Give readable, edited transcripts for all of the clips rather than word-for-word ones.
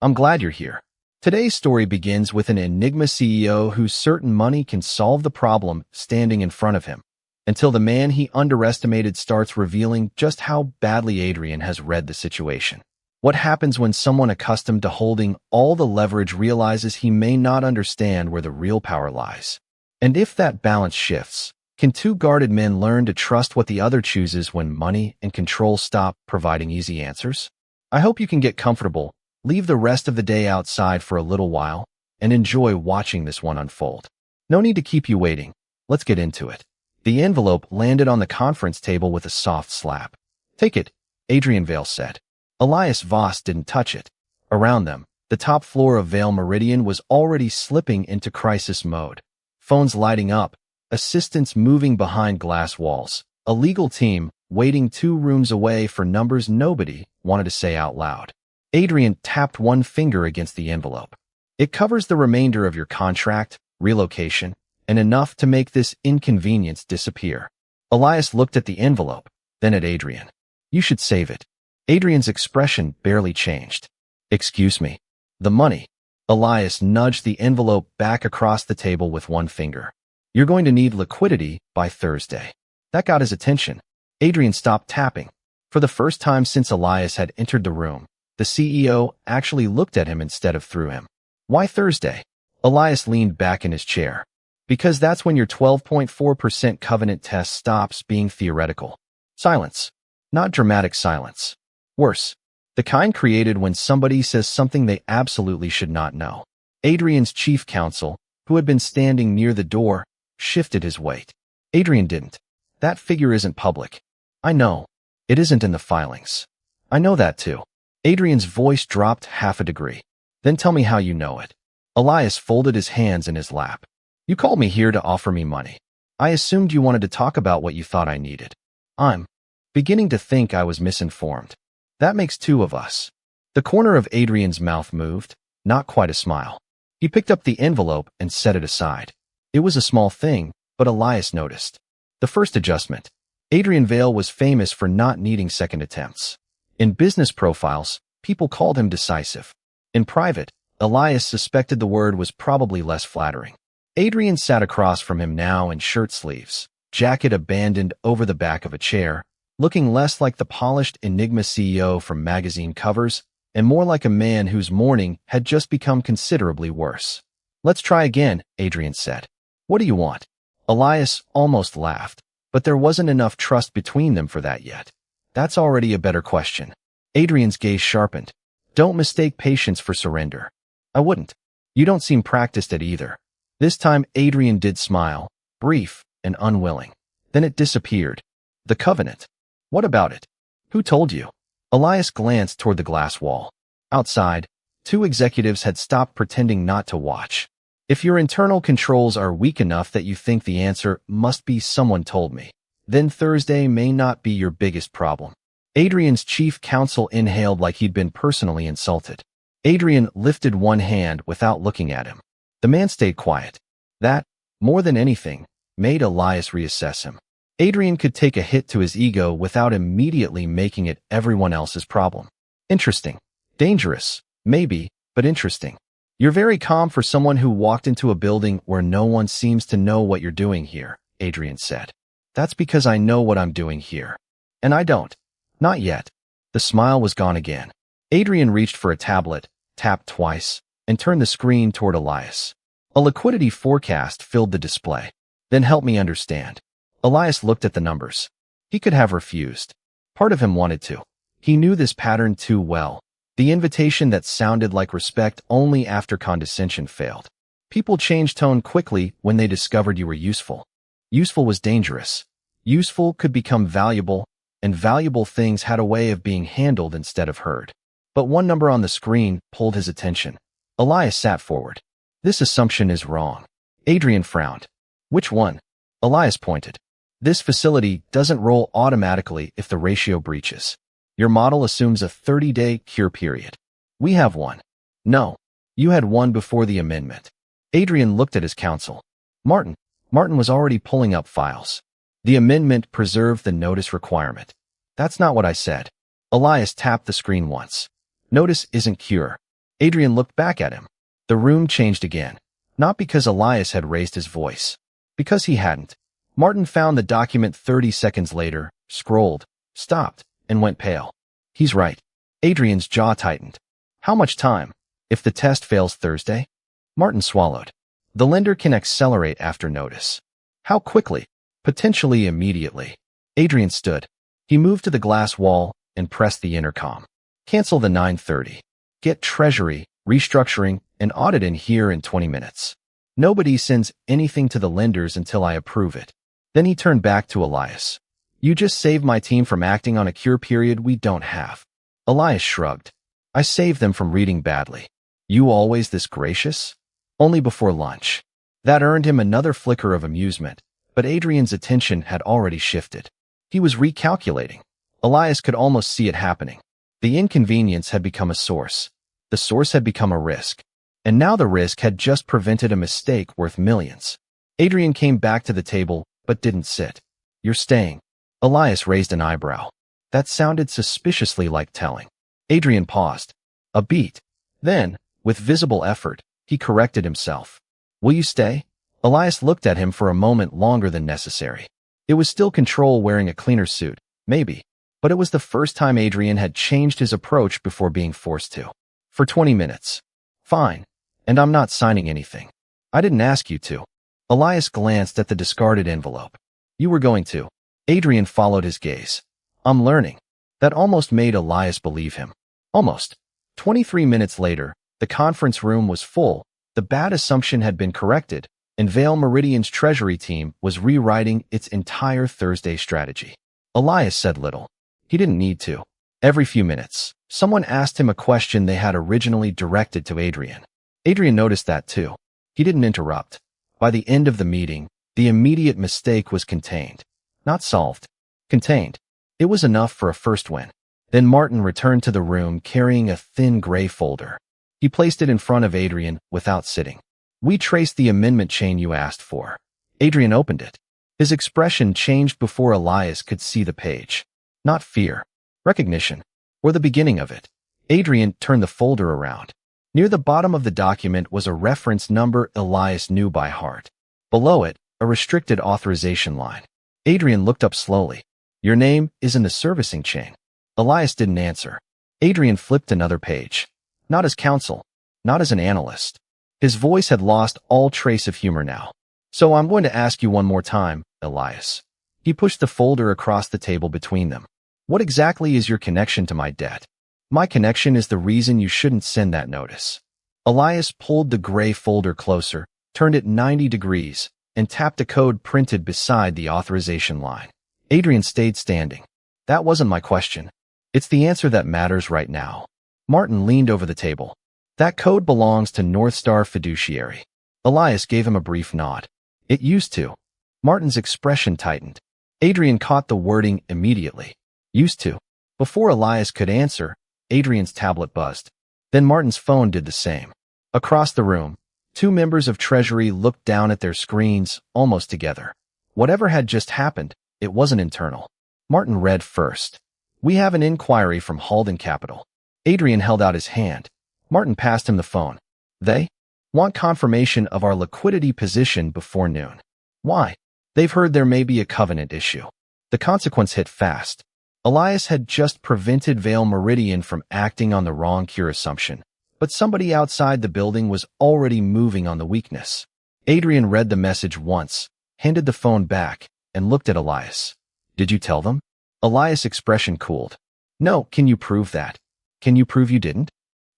I'm glad you're here. Today's story begins with an Enigma CEO who's certain money can solve the problem standing in front of him, until the man he underestimated starts revealing just how badly Adrian has read the situation. What happens when someone accustomed to holding all the leverage realizes he may not understand where the real power lies? And if that balance shifts, can two guarded men learn to trust what the other chooses when money and control stop providing easy answers? I hope you can get comfortable, leave the rest of the day outside for a little while, and enjoy watching this one unfold. No need to keep you waiting. Let's get into it. The envelope landed on the conference table with a soft slap. "Take it," Adrian Vale said. Elias Voss didn't touch it. Around them, the top floor of Vale Meridian was already slipping into crisis mode. Phones lighting up, assistants moving behind glass walls, a legal team waiting 2 rooms away for numbers nobody wanted to say out loud. Adrian tapped one finger against the envelope. "It covers the remainder of your contract, relocation, and enough to make this inconvenience disappear." Elias looked at the envelope, then at Adrian. "You should save it." Adrian's expression barely changed. "Excuse me. The money." Elias nudged the envelope back across the table with one finger. "You're going to need liquidity by Thursday." That got his attention. Adrian stopped tapping. For the first time since Elias had entered the room, the CEO actually looked at him instead of through him. "Why Thursday?" Elias leaned back in his chair. "Because that's when your 12.4% covenant test stops being theoretical." Silence. Not dramatic silence. Worse. The kind created when somebody says something they absolutely should not know. Adrian's chief counsel, who had been standing near the door, shifted his weight. Adrian didn't. "That figure isn't public." "I know. It isn't in the filings." "I know that too." Adrian's voice dropped half a degree. "Then tell me how you know it." Elias folded his hands in his lap. "You called me here to offer me money. I assumed you wanted to talk about what you thought I needed. I'm beginning to think I was misinformed. That makes 2 of us." The corner of Adrian's mouth moved, not quite a smile. He picked up the envelope and set it aside. It was a small thing, but Elias noticed. The first adjustment. Adrian Vale was famous for not needing second attempts. In business profiles, people called him decisive. In private, Elias suspected the word was probably less flattering. Adrian sat across from him now in shirt sleeves, jacket abandoned over the back of a chair, looking less like the polished Enigma CEO from magazine covers and more like a man whose morning had just become considerably worse. "Let's try again," Adrian said. "What do you want?" Elias almost laughed, but there wasn't enough trust between them for that yet. "That's already a better question." Adrian's gaze sharpened. "Don't mistake patience for surrender." "I wouldn't." "You don't seem practiced at either." This time Adrian did smile, brief and unwilling. Then it disappeared. "The covenant. What about it? Who told you?" Elias glanced toward the glass wall. Outside, 2 executives had stopped pretending not to watch. "If your internal controls are weak enough that you think the answer must be someone told me, then Thursday may not be your biggest problem." Adrian's chief counsel inhaled like he'd been personally insulted. Adrian lifted one hand without looking at him. The man stayed quiet. That, more than anything, made Elias reassess him. Adrian could take a hit to his ego without immediately making it everyone else's problem. Interesting. Dangerous, maybe, but interesting. "You're very calm for someone who walked into a building where no one seems to know what you're doing here," Adrian said. "That's because I know what I'm doing here. And I don't. Not yet." The smile was gone again. Adrian reached for a tablet, tapped twice, and turned the screen toward Elias. A liquidity forecast filled the display. "Then help me understand." Elias looked at the numbers. He could have refused. Part of him wanted to. He knew this pattern too well. The invitation that sounded like respect only after condescension failed. People changed tone quickly when they discovered you were useful. Useful was dangerous. Useful could become valuable, and valuable things had a way of being handled instead of heard. But one number on the screen pulled his attention. Elias sat forward. "This assumption is wrong." Adrian frowned. "Which one?" Elias pointed. "This facility doesn't roll automatically if the ratio breaches. Your model assumes a 30-day cure period. We have one." "No. You had one before the amendment." Adrian looked at his counsel. Martin was already pulling up files. "The amendment preserved the notice requirement." "That's not what I said." Elias tapped the screen once. "Notice isn't cure." Adrian looked back at him. The room changed again. Not because Elias had raised his voice. Because he hadn't. Martin found the document 30 seconds later, scrolled, stopped, and went pale. He's right. Adrian's jaw tightened. How much time? If the test fails Thursday? Martin swallowed. The lender can accelerate after notice. How quickly? Potentially immediately. Adrian stood. He moved to the glass wall and pressed the intercom. Cancel the 9:30. Get Treasury, restructuring, and audit in here in 20 minutes. Nobody sends anything to the lenders until I approve it. Then he turned back to Elias. You just saved my team from acting on a cure period we don't have. Elias shrugged. I saved them from reading badly. You always this gracious? Only before lunch. That earned him another flicker of amusement, but Adrian's attention had already shifted. He was recalculating. Elias could almost see it happening. The inconvenience had become a source. The source had become a risk. And now the risk had just prevented a mistake worth millions. Adrian came back to the table, but didn't sit. You're staying. Elias raised an eyebrow. That sounded suspiciously like telling. Adrian paused. A beat. Then, with visible effort, he corrected himself. Will you stay? Elias looked at him for a moment longer than necessary. It was still control wearing a cleaner suit, maybe. But it was the first time Adrian had changed his approach before being forced to. For 20 minutes. Fine. And I'm not signing anything. I didn't ask you to. Elias glanced at the discarded envelope. You were going to. Adrian followed his gaze. I'm learning. That almost made Elias believe him. Almost. 23 minutes later, the conference room was full, the bad assumption had been corrected, and Vale Meridian's treasury team was rewriting its entire Thursday strategy. Elias said little. He didn't need to. Every few minutes, someone asked him a question they had originally directed to Adrian. Adrian noticed that too. He didn't interrupt. By the end of the meeting, the immediate mistake was contained. Not solved. Contained. It was enough for a first win. Then Martin returned to the room carrying a thin gray folder. He placed it in front of Adrian without sitting. We traced the amendment chain you asked for. Adrian opened it. His expression changed before Elias could see the page. Not fear. Recognition. Or the beginning of it. Adrian turned the folder around. Near the bottom of the document was a reference number Elias knew by heart. Below it, a restricted authorization line. Adrian looked up slowly. Your name is in the servicing chain. Elias didn't answer. Adrian flipped another page. Not as counsel. Not as an analyst. His voice had lost all trace of humor now. So I'm going to ask you one more time, Elias. He pushed the folder across the table between them. What exactly is your connection to my debt? My connection is the reason you shouldn't send that notice. Elias pulled the gray folder closer, turned it 90 degrees, and tapped a code printed beside the authorization line. Adrian stayed standing. That wasn't my question. It's the answer that matters right now. Martin leaned over the table. That code belongs to North Star Fiduciary. Elias gave him a brief nod. It used to. Martin's expression tightened. Adrian caught the wording immediately. Used to. Before Elias could answer, Adrian's tablet buzzed. Then Martin's phone did the same. Across the room, two members of Treasury looked down at their screens, almost together. Whatever had just happened, it wasn't internal. Martin read first. We have an inquiry from Halden Capital. Adrian held out his hand. Martin passed him the phone. They want confirmation of our liquidity position before noon. Why? They've heard there may be a covenant issue. The consequence hit fast. Elias had just prevented Vale Meridian from acting on the wrong cure assumption, but somebody outside the building was already moving on the weakness. Adrian read the message once, handed the phone back, and looked at Elias. Did you tell them? Elias' expression cooled. No, can you prove that? Can you prove you didn't?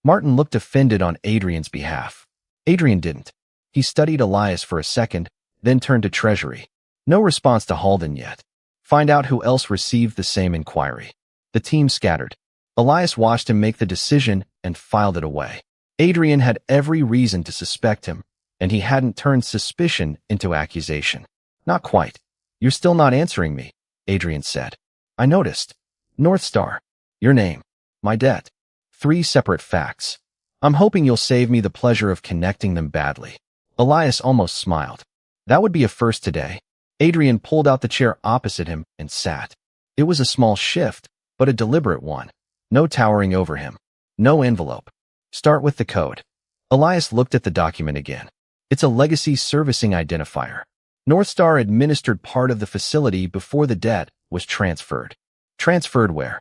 Martin looked offended on Adrian's behalf. Adrian didn't. He studied Elias for a second, then turned to Treasury. No response to Halden yet. Find out who else received the same inquiry. The team scattered. Elias watched him make the decision and filed it away. Adrian had every reason to suspect him, and he hadn't turned suspicion into accusation. Not quite. You're still not answering me, Adrian said. I noticed. North Star. Your name. My debt. 3 separate facts. I'm hoping you'll save me the pleasure of connecting them badly. Elias almost smiled. That would be a first today. Adrian pulled out the chair opposite him and sat. It was a small shift, but a deliberate one. No towering over him. No envelope. Start with the code. Elias looked at the document again. It's a legacy servicing identifier. Northstar administered part of the facility before the debt was transferred. Transferred where?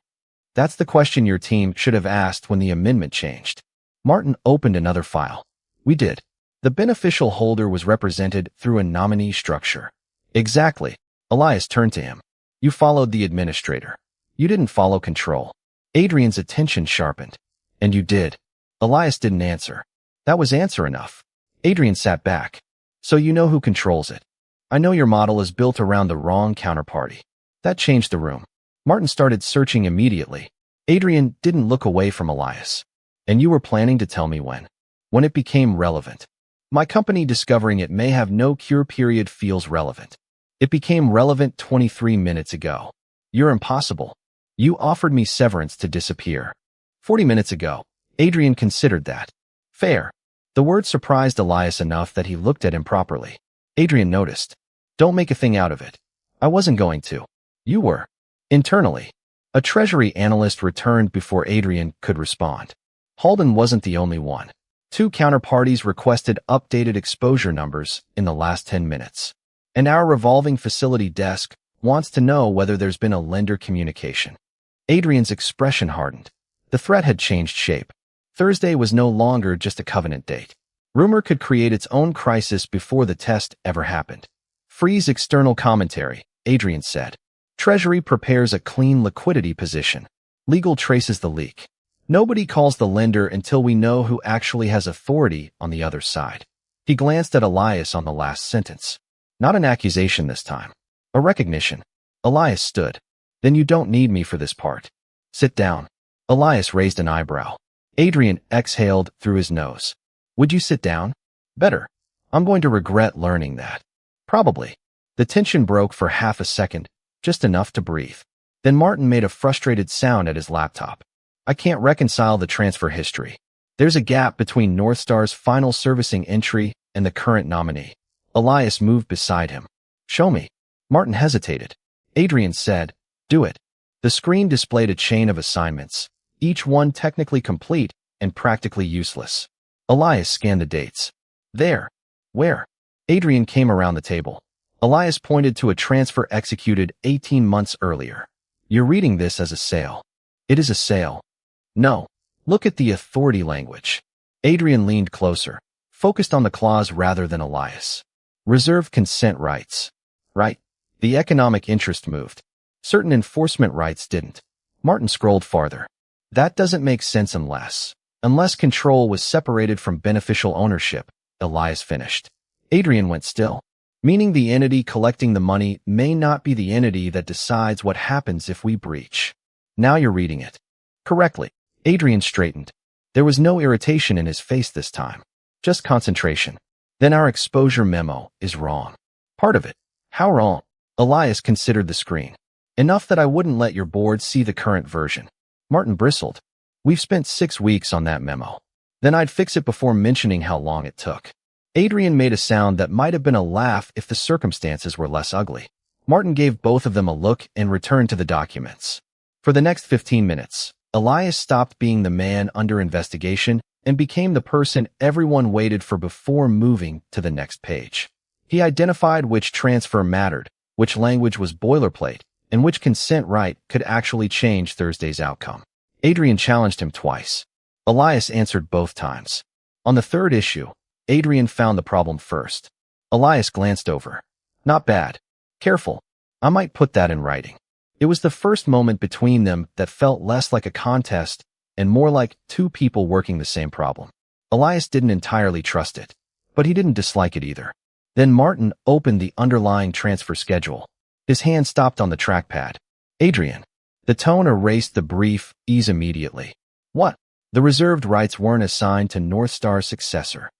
That's the question your team should have asked when the amendment changed. Martin opened another file. We did. The beneficial holder was represented through a nominee structure. Exactly. Elias turned to him. You followed the administrator. You didn't follow control. Adrian's attention sharpened. And you did. Elias didn't answer. That was answer enough. Adrian sat back. So you know who controls it. I know your model is built around the wrong counterparty. That changed the room. Martin started searching immediately. Adrian didn't look away from Elias. And you were planning to tell me when? When it became relevant. My company discovering it may have no cure period feels relevant. It became relevant 23 minutes ago. You're impossible. You offered me severance to disappear. 40 minutes ago. Adrian considered that. Fair. The word surprised Elias enough that he looked at him properly. Adrian noticed. Don't make a thing out of it. I wasn't going to. You were. Internally. A treasury analyst returned before Adrian could respond. Halden wasn't the only one. 2 counterparties requested updated exposure numbers in the last 10 minutes. And our revolving facility desk wants to know whether there's been a lender communication. Adrian's expression hardened. The threat had changed shape. Thursday was no longer just a covenant date. Rumor could create its own crisis before the test ever happened. Freeze external commentary, Adrian said. Treasury prepares a clean liquidity position. Legal traces the leak. Nobody calls the lender until we know who actually has authority on the other side. He glanced at Elias on the last sentence. Not an accusation this time. A recognition. Elias stood. Then you don't need me for this part. Sit down. Elias raised an eyebrow. Adrian exhaled through his nose. Would you sit down? Better. I'm going to regret learning that. Probably. The tension broke for half a second, just enough to breathe. Then Martin made a frustrated sound at his laptop. I can't reconcile the transfer history. There's a gap between Northstar's final servicing entry and the current nominee. Elias moved beside him. Show me. Martin hesitated. Adrian said, do it. The screen displayed a chain of assignments, each one technically complete and practically useless. Elias scanned the dates. There. Where? Adrian came around the table. Elias pointed to a transfer executed 18 months earlier. You're reading this as a sale. It is a sale. No. Look at the authority language. Adrian leaned closer, focused on the clause rather than Elias. Reserved consent rights. Right. The economic interest moved. Certain enforcement rights didn't. Martin scrolled farther. That doesn't make sense unless control was separated from beneficial ownership, Elias finished. Adrian went still. Meaning the entity collecting the money may not be the entity that decides what happens if we breach. Now you're reading it. Correctly. Adrian straightened. There was no irritation in his face this time. Just concentration. Then our exposure memo is wrong. Part of it. How wrong? Elias considered the screen. Enough that I wouldn't let your board see the current version. Martin bristled. We've spent 6 weeks on that memo. Then I'd fix it before mentioning how long it took. Adrian made a sound that might have been a laugh if the circumstances were less ugly. Martin gave both of them a look and returned to the documents. For the next 15 minutes, Elias stopped being the man under investigation and became the person everyone waited for before moving to the next page. He identified which transfer mattered, which language was boilerplate, and which consent right could actually change Thursday's outcome. Adrian challenged him twice. Elias answered both times. On the third issue, Adrian found the problem first. Elias glanced over. Not bad. Careful. I might put that in writing. It was the first moment between them that felt less like a contest and more like 2 people working the same problem. Elias didn't entirely trust it, but he didn't dislike it either. Then Martin opened the underlying transfer schedule. His hand stopped on the trackpad. Adrian. The tone erased the brief ease immediately. What? The reserved rights weren't assigned to Northstar's successor.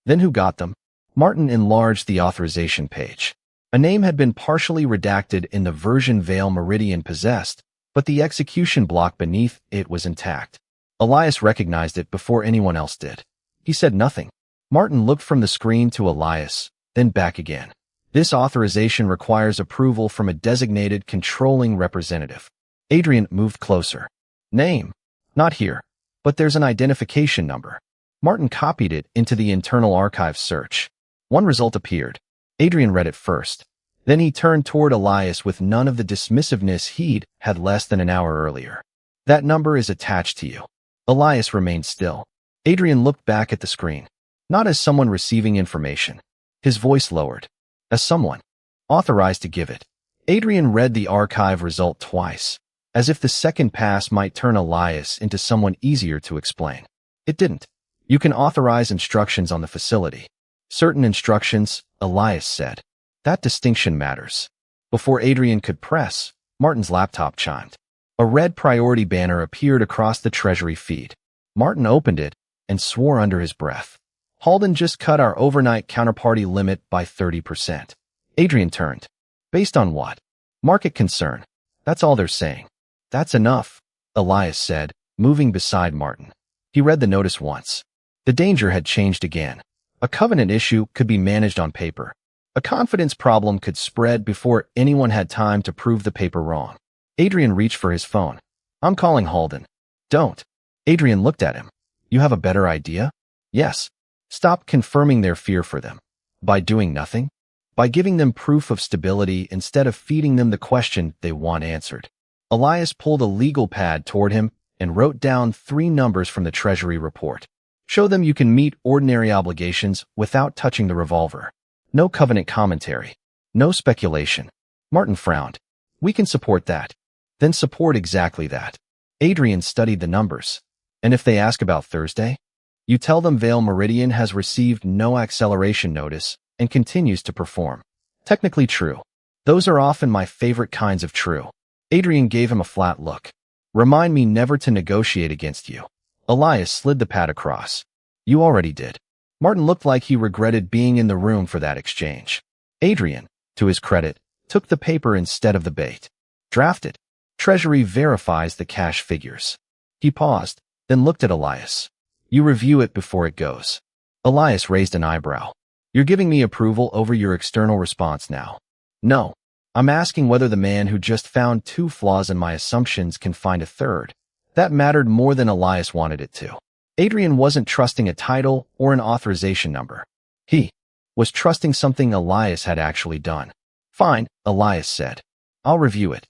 Then who got them? Martin enlarged the authorization page. A name had been partially redacted in the version Vale Meridian possessed, but the execution block beneath it was intact. Elias recognized it before anyone else did. He said nothing. Martin looked from the screen to Elias, then back again. This authorization requires approval from a designated controlling representative. Adrian moved closer. Name? Not here. But there's an identification number. Martin copied it into the internal archive search. One result appeared. Adrian read it first. Then he turned toward Elias with none of the dismissiveness he'd had less than an hour earlier. That number is attached to you. Elias remained still. Adrian looked back at the screen. Not as someone receiving information. His voice lowered. As someone authorized to give it. Adrian read the archive result twice, as if the second pass might turn Elias into someone easier to explain. It didn't. You can authorize instructions on the facility. Certain instructions, Elias said. That distinction matters. Before Adrian could press, Martin's laptop chimed. A red priority banner appeared across the Treasury feed. Martin opened it and swore under his breath. Halden just cut our overnight counterparty limit by 30%. Adrian turned. Based on what? Market concern. That's all they're saying. That's enough, Elias said, moving beside Martin. He read the notice once. The danger had changed again. A covenant issue could be managed on paper. A confidence problem could spread before anyone had time to prove the paper wrong. Adrian reached for his phone. I'm calling Halden. Don't. Adrian looked at him. You have a better idea? Yes. Stop confirming their fear for them. By doing nothing? By giving them proof of stability instead of feeding them the question they want answered. Elias pulled a legal pad toward him and wrote down 3 numbers from the Treasury report. Show them you can meet ordinary obligations without touching the revolver. No covenant commentary. No speculation. Martin frowned. We can support that. Then support exactly that. Adrian studied the numbers. And if they ask about Thursday? You tell them Vale Meridian has received no acceleration notice and continues to perform. Technically true. Those are often my favorite kinds of true. Adrian gave him a flat look. Remind me never to negotiate against you. Elias slid the pad across. You already did. Martin looked like he regretted being in the room for that exchange. Adrian, to his credit, took the paper instead of the bait. Drafted. Treasury verifies the cash figures. He paused, then looked at Elias. You review it before it goes. Elias raised an eyebrow. You're giving me approval over your external response now. No. I'm asking whether the man who just found 2 flaws in my assumptions can find a third. That mattered more than Elias wanted it to. Adrian wasn't trusting a title or an authorization number. He was trusting something Elias had actually done. Fine, Elias said. I'll review it.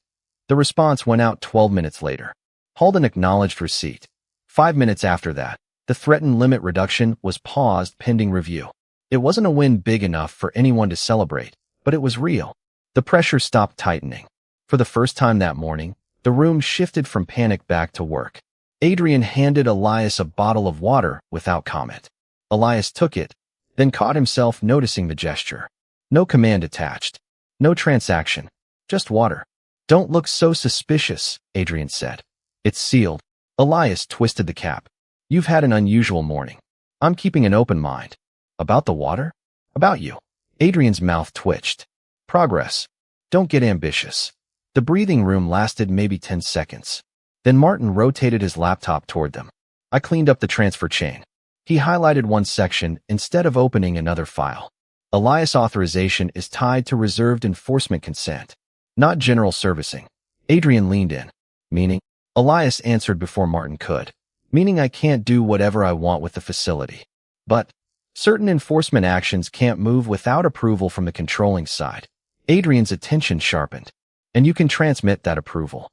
The response went out 12 minutes later. Halden acknowledged receipt. 5 minutes after that, the threatened limit reduction was paused pending review. It wasn't a win big enough for anyone to celebrate, but it was real. The pressure stopped tightening. For the first time that morning, the room shifted from panic back to work. Adrian handed Elias a bottle of water without comment. Elias took it, then caught himself noticing the gesture. No command attached. No transaction. Just water. Don't look so suspicious, Adrian said. It's sealed. Elias twisted the cap. You've had an unusual morning. I'm keeping an open mind. About the water? About you. Adrian's mouth twitched. Progress. Don't get ambitious. The breathing room lasted maybe 10 seconds. Then Martin rotated his laptop toward them. I cleaned up the transfer chain. He highlighted one section instead of opening another file. Elias authorization is tied to reserved enforcement consent, not general servicing. Adrian leaned in. Meaning? Elias answered before Martin could. Meaning I can't do whatever I want with the facility. But certain enforcement actions can't move without approval from the controlling side. Adrian's attention sharpened. And you can transmit that approval.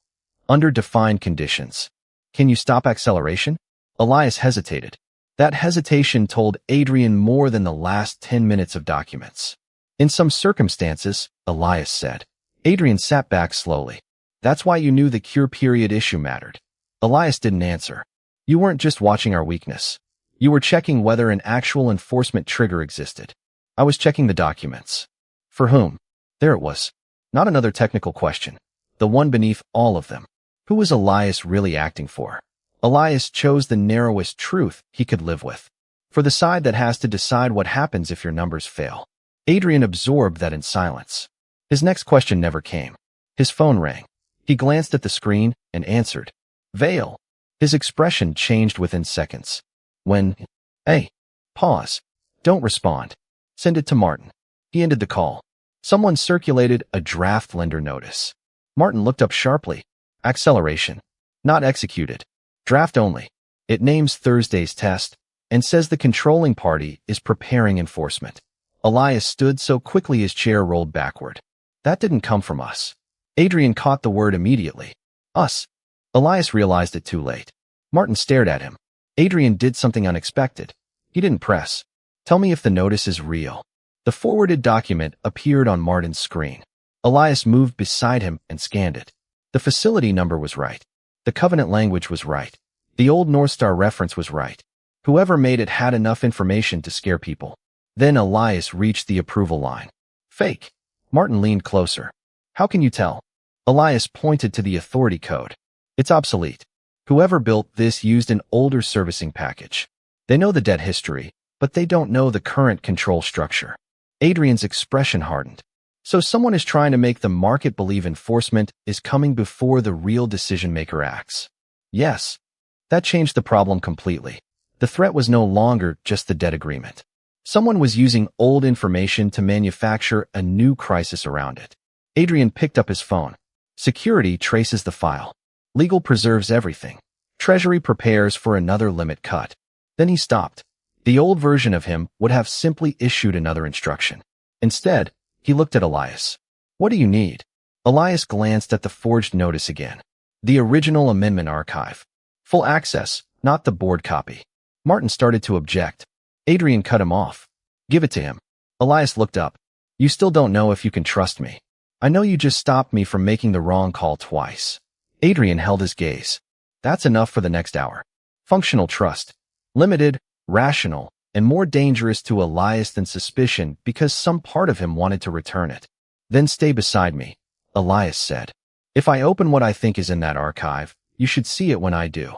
Under defined conditions. Can you stop acceleration? Elias hesitated. That hesitation told Adrian more than the last 10 minutes of documents. In some circumstances, Elias said. Adrian sat back slowly. That's why you knew the cure period issue mattered. Elias didn't answer. You weren't just watching our weakness. You were checking whether an actual enforcement trigger existed. I was checking the documents. For whom? There it was. Not another technical question. The one beneath all of them. Who was Elias really acting for? Elias chose the narrowest truth he could live with. For the side that has to decide what happens if your numbers fail. Adrian absorbed that in silence. His next question never came. His phone rang. He glanced at the screen and answered. Vale. His expression changed within seconds. When, hey, pause. Don't respond. Send it to Martin. He ended the call. Someone circulated a draft lender notice. Martin looked up sharply. Acceleration. Not executed. Draft only. It names Thursday's test, and says the controlling party is preparing enforcement. Elias stood so quickly his chair rolled backward. That didn't come from us. Adrian caught the word immediately. Us. Elias realized it too late. Martin stared at him. Adrian did something unexpected. He didn't press. Tell me if the notice is real. The forwarded document appeared on Martin's screen. Elias moved beside him and scanned it. The facility number was right. The covenant language was right. The old North Star reference was right. Whoever made it had enough information to scare people. Then Elias reached the approval line. Fake. Martin leaned closer. How can you tell? Elias pointed to the authority code. It's obsolete. Whoever built this used an older servicing package. They know the debt history, but they don't know the current control structure. Adrian's expression hardened. So someone is trying to make the market believe enforcement is coming before the real decision-maker acts. Yes. That changed the problem completely. The threat was no longer just the debt agreement. Someone was using old information to manufacture a new crisis around it. Adrian picked up his phone. Security traces the file. Legal preserves everything. Treasury prepares for another limit cut. Then he stopped. The old version of him would have simply issued another instruction. Instead, he looked at Elias. What do you need? Elias glanced at the forged notice again. The original amendment archive. Full access, not the board copy. Martin started to object. Adrian cut him off. Give it to him. Elias looked up. You still don't know if you can trust me. I know you just stopped me from making the wrong call twice. Adrian held his gaze. That's enough for the next hour. Functional trust. Limited, rational, and more dangerous to Elias than suspicion because some part of him wanted to return it. Then stay beside me, Elias said. If I open what I think is in that archive, you should see it when I do.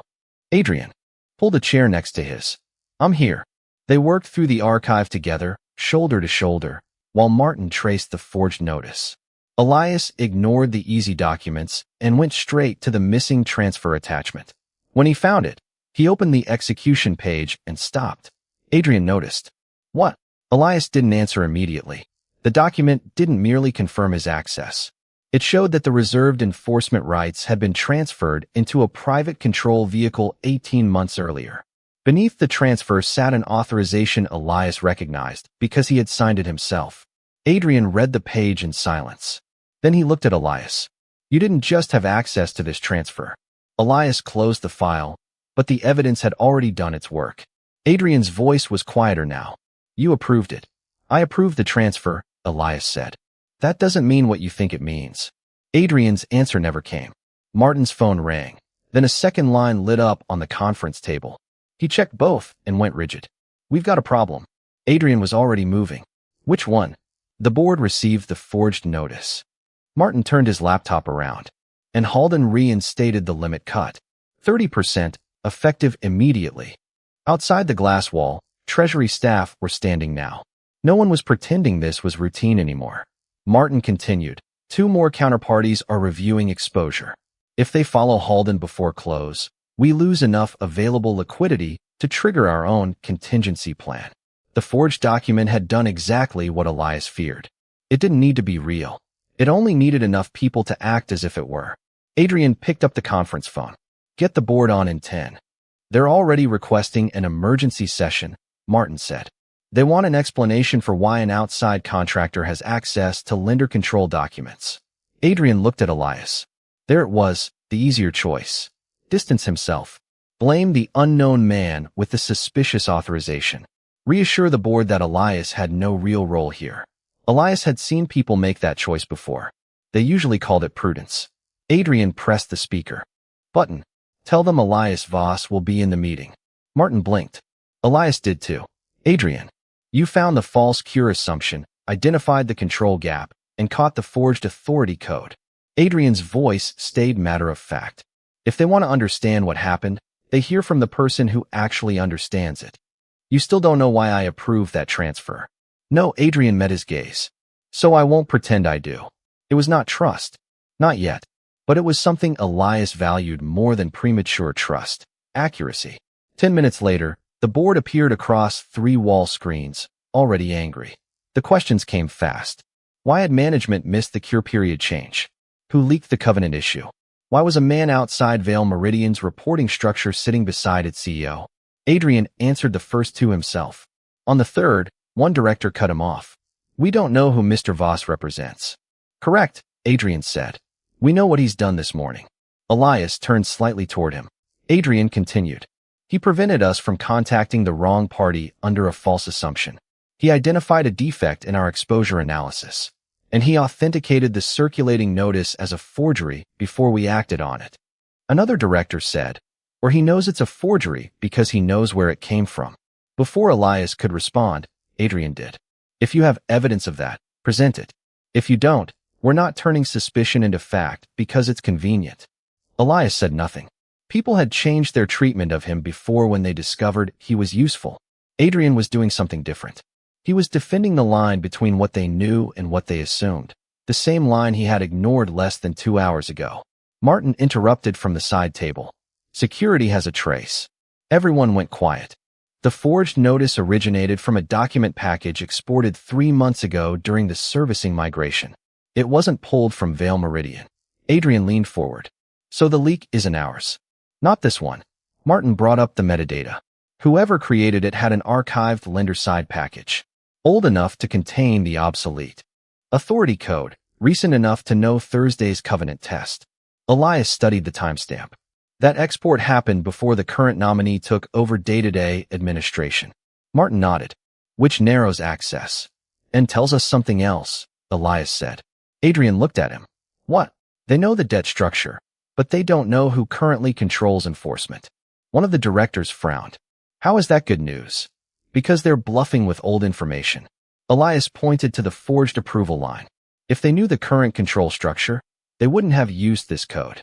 Adrian pulled a chair next to his. I'm here. They worked through the archive together, shoulder to shoulder, while Martin traced the forged notice. Elias ignored the easy documents and went straight to the missing transfer attachment. When he found it, he opened the execution page and stopped. Adrian noticed. What? Elias didn't answer immediately. The document didn't merely confirm his access. It showed that the reserved enforcement rights had been transferred into a private control vehicle 18 months earlier. Beneath the transfer sat an authorization Elias recognized because he had signed it himself. Adrian read the page in silence. Then he looked at Elias. You didn't just have access to this transfer. Elias closed the file, but the evidence had already done its work. Adrian's voice was quieter now. You approved it. I approved the transfer, Elias said. That doesn't mean what you think it means. Adrian's answer never came. Martin's phone rang. Then a second line lit up on the conference table. He checked both and went rigid. We've got a problem. Adrian was already moving. Which one? The board received the forged notice. Martin turned his laptop around, and Halden reinstated the limit cut. 30%, effective immediately. Outside the glass wall, Treasury staff were standing now. No one was pretending this was routine anymore. Martin continued. 2 more counterparties are reviewing exposure. If they follow Halden before close, we lose enough available liquidity to trigger our own contingency plan. The forged document had done exactly what Elias feared. It didn't need to be real. It only needed enough people to act as if it were. Adrian picked up the conference phone. Get the board on in 10. They're already requesting an emergency session, Martin said. They want an explanation for why an outside contractor has access to lender control documents. Adrian looked at Elias. There it was, the easier choice. Distance himself. Blame the unknown man with the suspicious authorization. Reassure the board that Elias had no real role here. Elias had seen people make that choice before. They usually called it prudence. Adrian pressed the speaker button. Tell them Elias Voss will be in the meeting. Martin blinked. Elias did too. Adrian, you found the false cure assumption, identified the control gap, and caught the forged authority code. Adrian's voice stayed matter of fact. If they want to understand what happened, they hear from the person who actually understands it. You still don't know why I approved that transfer. No, Adrian met his gaze. So I won't pretend I do. It was not trust. Not yet. But it was something Elias valued more than premature trust. Accuracy. 10 minutes later, the board appeared across 3 wall screens, already angry. The questions came fast. Why had management missed the cure period change? Who leaked the covenant issue? Why was a man outside Vale Meridian's reporting structure sitting beside its CEO? Adrian answered the first two himself. On the third, one director cut him off. We don't know who Mr. Voss represents. Correct, Adrian said. We know what he's done this morning. Elias turned slightly toward him. Adrian continued. He prevented us from contacting the wrong party under a false assumption. He identified a defect in our exposure analysis, and he authenticated the circulating notice as a forgery before we acted on it. Another director said, or he knows it's a forgery because he knows where it came from. Before Elias could respond, Adrian did. If you have evidence of that, present it. If you don't, we're not turning suspicion into fact because it's convenient. Elias said nothing. People had changed their treatment of him before when they discovered he was useful. Adrian was doing something different. He was defending the line between what they knew and what they assumed, the same line he had ignored less than 2 hours ago. Martin interrupted from the side table. Security has a trace. Everyone went quiet. The forged notice originated from a document package exported 3 months ago during the servicing migration. It wasn't pulled from Vale Meridian. Adrian leaned forward. So the leak isn't ours. Not this one. Martin brought up the metadata. Whoever created it had an archived lender-side package, old enough to contain the obsolete authority code, recent enough to know Thursday's covenant test. Elias studied the timestamp. That export happened before the current nominee took over day-to-day administration. Martin nodded, which narrows access and tells us something else, Elias said. Adrian looked at him. What? They know the debt structure, but they don't know who currently controls enforcement. One of the directors frowned. How is that good news? Because they're bluffing with old information. Elias pointed to the forged approval line. If they knew the current control structure, they wouldn't have used this code.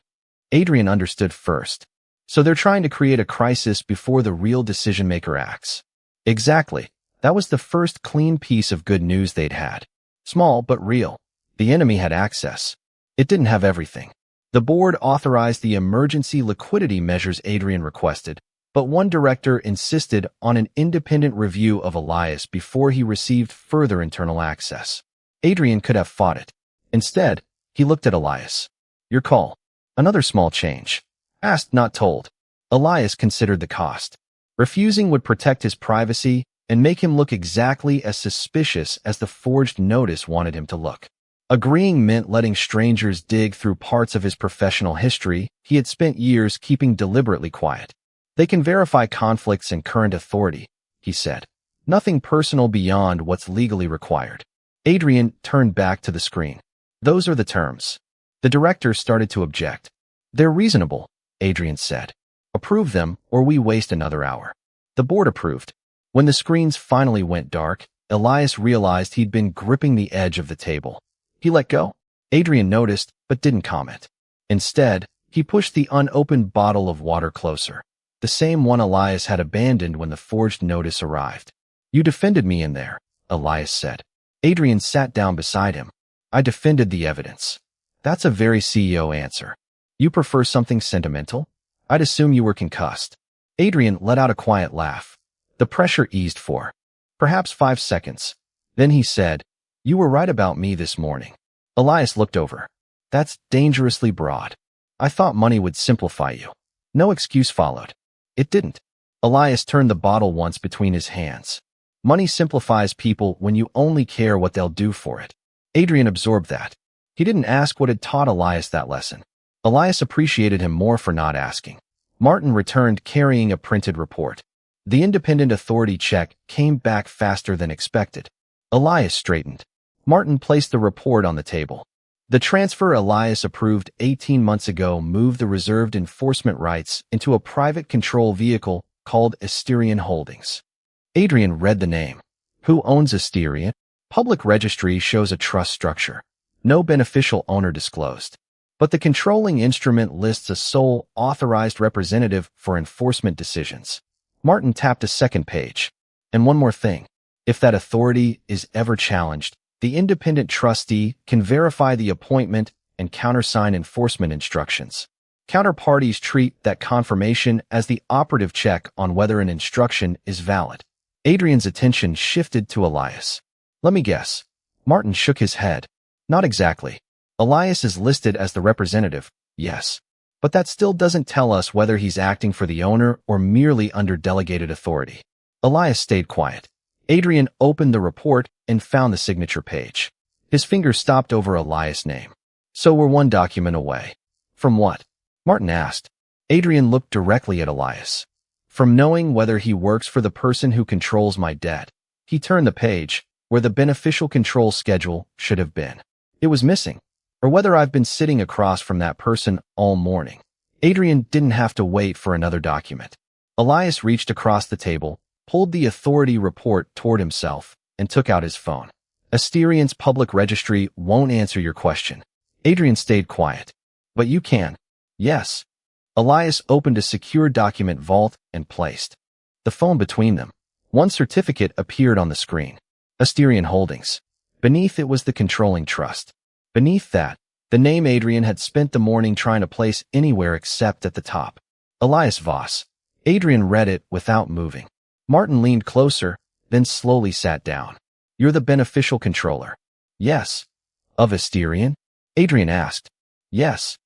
Adrian understood first. So they're trying to create a crisis before the real decision-maker acts. Exactly. That was the first clean piece of good news they'd had. Small, but real. The enemy had access. It didn't have everything. The board authorized the emergency liquidity measures Adrian requested, but one director insisted on an independent review of Elias before he received further internal access. Adrian could have fought it. Instead, he looked at Elias. Your call. Another small change. Asked, not told. Elias considered the cost. Refusing would protect his privacy and make him look exactly as suspicious as the forged notice wanted him to look. Agreeing meant letting strangers dig through parts of his professional history he had spent years keeping deliberately quiet. They can verify conflicts in current authority, he said. Nothing personal beyond what's legally required. Adrian turned back to the screen. Those are the terms. The director started to object. They're reasonable, Adrian said. Approve them, or we waste another hour. The board approved. When the screens finally went dark, Elias realized he'd been gripping the edge of the table. He let go. Adrian noticed, but didn't comment. Instead, he pushed the unopened bottle of water closer, the same one Elias had abandoned when the forged notice arrived. You defended me in there, Elias said. Adrian sat down beside him. I defended the evidence. That's a very CEO answer. You prefer something sentimental? I'd assume you were concussed. Adrian let out a quiet laugh. The pressure eased for perhaps 5 seconds. Then he said, You were right about me this morning. Elias looked over. That's dangerously broad. I thought money would simplify you. No excuse followed. It didn't. Elias turned the bottle once between his hands. Money simplifies people when you only care what they'll do for it. Adrian absorbed that. He didn't ask what had taught Elias that lesson. Elias appreciated him more for not asking. Martin returned carrying a printed report. The independent authority check came back faster than expected. Elias straightened. Martin placed the report on the table. The transfer Elias approved 18 months ago moved the reserved enforcement rights into a private control vehicle called Asterion Holdings. Adrian read the name. Who owns Asterion? Public registry shows a trust structure. No beneficial owner disclosed. But the controlling instrument lists a sole authorized representative for enforcement decisions. Martin tapped a second page. And one more thing. If that authority is ever challenged, the independent trustee can verify the appointment and countersign enforcement instructions. Counterparties treat that confirmation as the operative check on whether an instruction is valid. Adrian's attention shifted to Elias. Let me guess. Martin shook his head. Not exactly. Elias is listed as the representative, yes. But that still doesn't tell us whether he's acting for the owner or merely under delegated authority. Elias stayed quiet. Adrian opened the report and found the signature page. His finger stopped over Elias' name. So we're one document away. From what? Martin asked. Adrian looked directly at Elias. From knowing whether he works for the person who controls my debt. He turned the page, where the beneficial control schedule should have been. It was missing. Or whether I've been sitting across from that person all morning. Adrian didn't have to wait for another document. Elias reached across the table, pulled the authority report toward himself, and took out his phone. Asterian's public registry won't answer your question. Adrian stayed quiet. But you can. Yes. Elias opened a secure document vault and placed the phone between them. One certificate appeared on the screen. Asterian Holdings. Beneath it was the controlling trust. Beneath that, the name Adrian had spent the morning trying to place anywhere except at the top. Elias Voss. Adrian read it without moving. Martin leaned closer, then slowly sat down. You're the beneficial controller. Yes. Of Asterian? Adrian asked. Yes.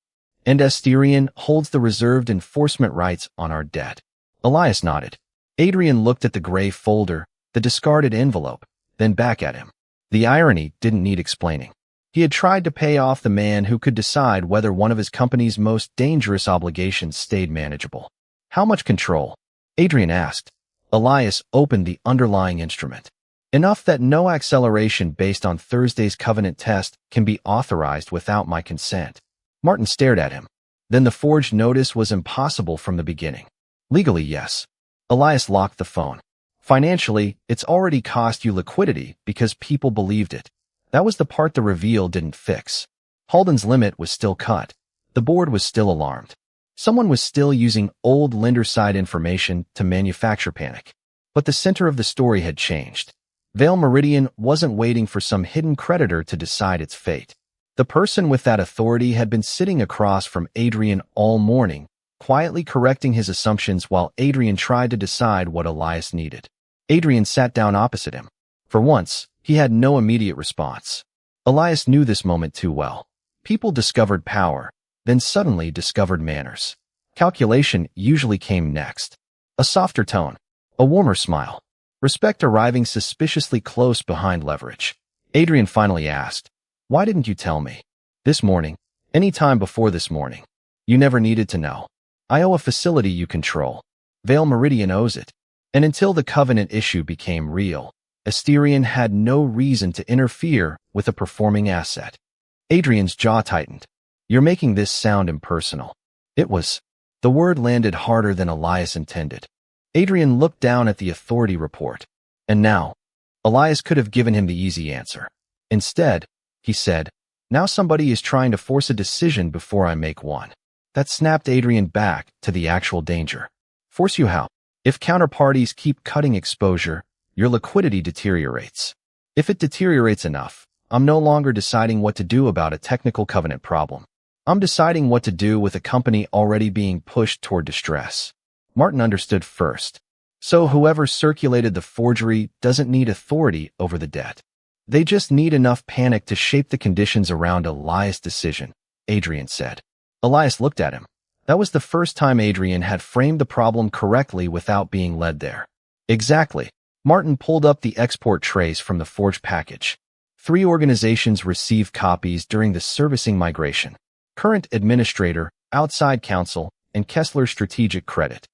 And Asterian holds the reserved enforcement rights on our debt. Elias nodded. Adrian looked at the gray folder, the discarded envelope, then back at him. The irony didn't need explaining. He had tried to pay off the man who could decide whether one of his company's most dangerous obligations stayed manageable. How much control? Adrian asked. Elias opened the underlying instrument. Enough that no acceleration based on Thursday's covenant test can be authorized without my consent. Martin stared at him. Then the forged notice was impossible from the beginning. Legally, yes. Elias locked the phone. Financially, it's already cost you liquidity because people believed it. That was the part the reveal didn't fix. Halden's limit was still cut. The board was still alarmed. Someone was still using old lender-side information to manufacture panic. But the center of the story had changed. Vale Meridian wasn't waiting for some hidden creditor to decide its fate. The person with that authority had been sitting across from Adrian all morning, quietly correcting his assumptions while Adrian tried to decide what Elias needed. Adrian sat down opposite him. For once, he had no immediate response. Elias knew this moment too well. People discovered power, then suddenly discovered manners. Calculation usually came next. A softer tone, a warmer smile. Respect arriving suspiciously close behind leverage. Adrian finally asked, "Why didn't you tell me? This morning, any time before this morning. You never needed to know. I owe a facility you control. Vale Meridian owes it. And until the covenant issue became real, Asterian had no reason to interfere with a performing asset." Adrian's jaw tightened. "You're making this sound impersonal." It was. The word landed harder than Elias intended. Adrian looked down at the authority report. And now, Elias could have given him the easy answer. Instead, he said, "Now somebody is trying to force a decision before I make one." That snapped Adrian back to the actual danger. Force you how? If counterparties keep cutting exposure, your liquidity deteriorates. If it deteriorates enough, I'm no longer deciding what to do about a technical covenant problem. I'm deciding what to do with a company already being pushed toward distress. Martin understood first. So whoever circulated the forgery doesn't need authority over the debt. They just need enough panic to shape the conditions around Elias' decision, Adrian said. Elias looked at him. That was the first time Adrian had framed the problem correctly without being led there. Exactly. Martin pulled up the export trace from the forged package. 3 organizations received copies during the servicing migration. Current administrator, outside counsel, and Kessler Strategic Credit.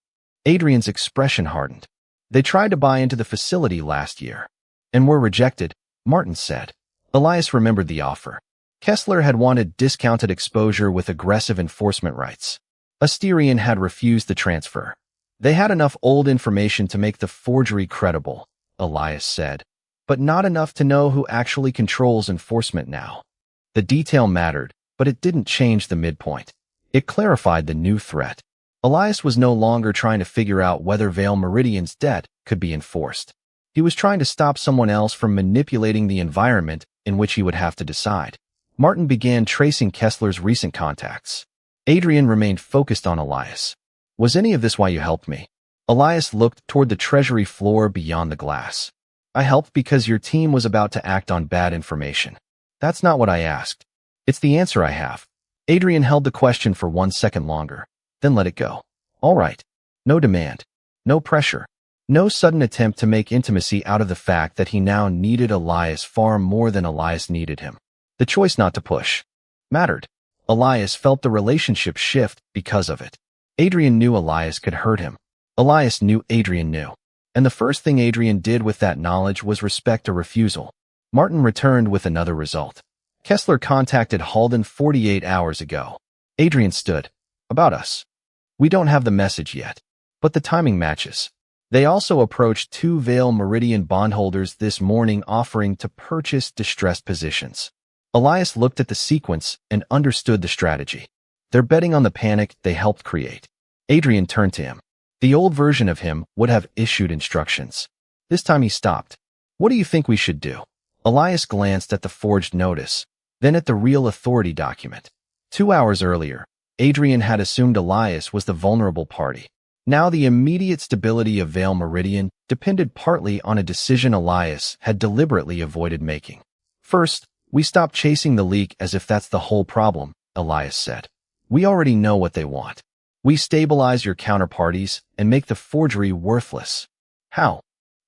Adrian's expression hardened. They tried to buy into the facility last year. And were rejected, Martin said. Elias remembered the offer. Kessler had wanted discounted exposure with aggressive enforcement rights. Asterian had refused the transfer. They had enough old information to make the forgery credible, Elias said, but not enough to know who actually controls enforcement now. The detail mattered, but it didn't change the midpoint. It clarified the new threat. Elias was no longer trying to figure out whether Vale Meridian's debt could be enforced. He was trying to stop someone else from manipulating the environment in which he would have to decide. Martin began tracing Kessler's recent contacts. Adrian remained focused on Elias. "Was any of this why you helped me?" Elias looked toward the treasury floor beyond the glass. "I helped because your team was about to act on bad information. That's not what I asked. It's the answer I have. Adrian held the question for 1 second longer, then let it go. All right. No demand. No pressure. No sudden attempt to make intimacy out of the fact that he now needed Elias far more than Elias needed him. The choice not to push mattered. Elias felt the relationship shift because of it. Adrian knew Elias could hurt him. Elias knew Adrian knew. And the first thing Adrian did with that knowledge was respect a refusal. Martin returned with another result. Kessler contacted Halden 48 hours ago. Adrian stood. About us. We don't have the message yet, but the timing matches. They also approached 2 Vale Meridian bondholders this morning offering to purchase distressed positions. Elias looked at the sequence and understood the strategy. They're betting on the panic they helped create. Adrian turned to him. The old version of him would have issued instructions. This time he stopped. What do you think we should do? Elias glanced at the forged notice, then at the real authority document. 2 hours earlier, Adrian had assumed Elias was the vulnerable party. Now the immediate stability of Vale Meridian depended partly on a decision Elias had deliberately avoided making. First, we stop chasing the leak as if that's the whole problem, Elias said. We already know what they want. We stabilize your counterparties and make the forgery worthless. How?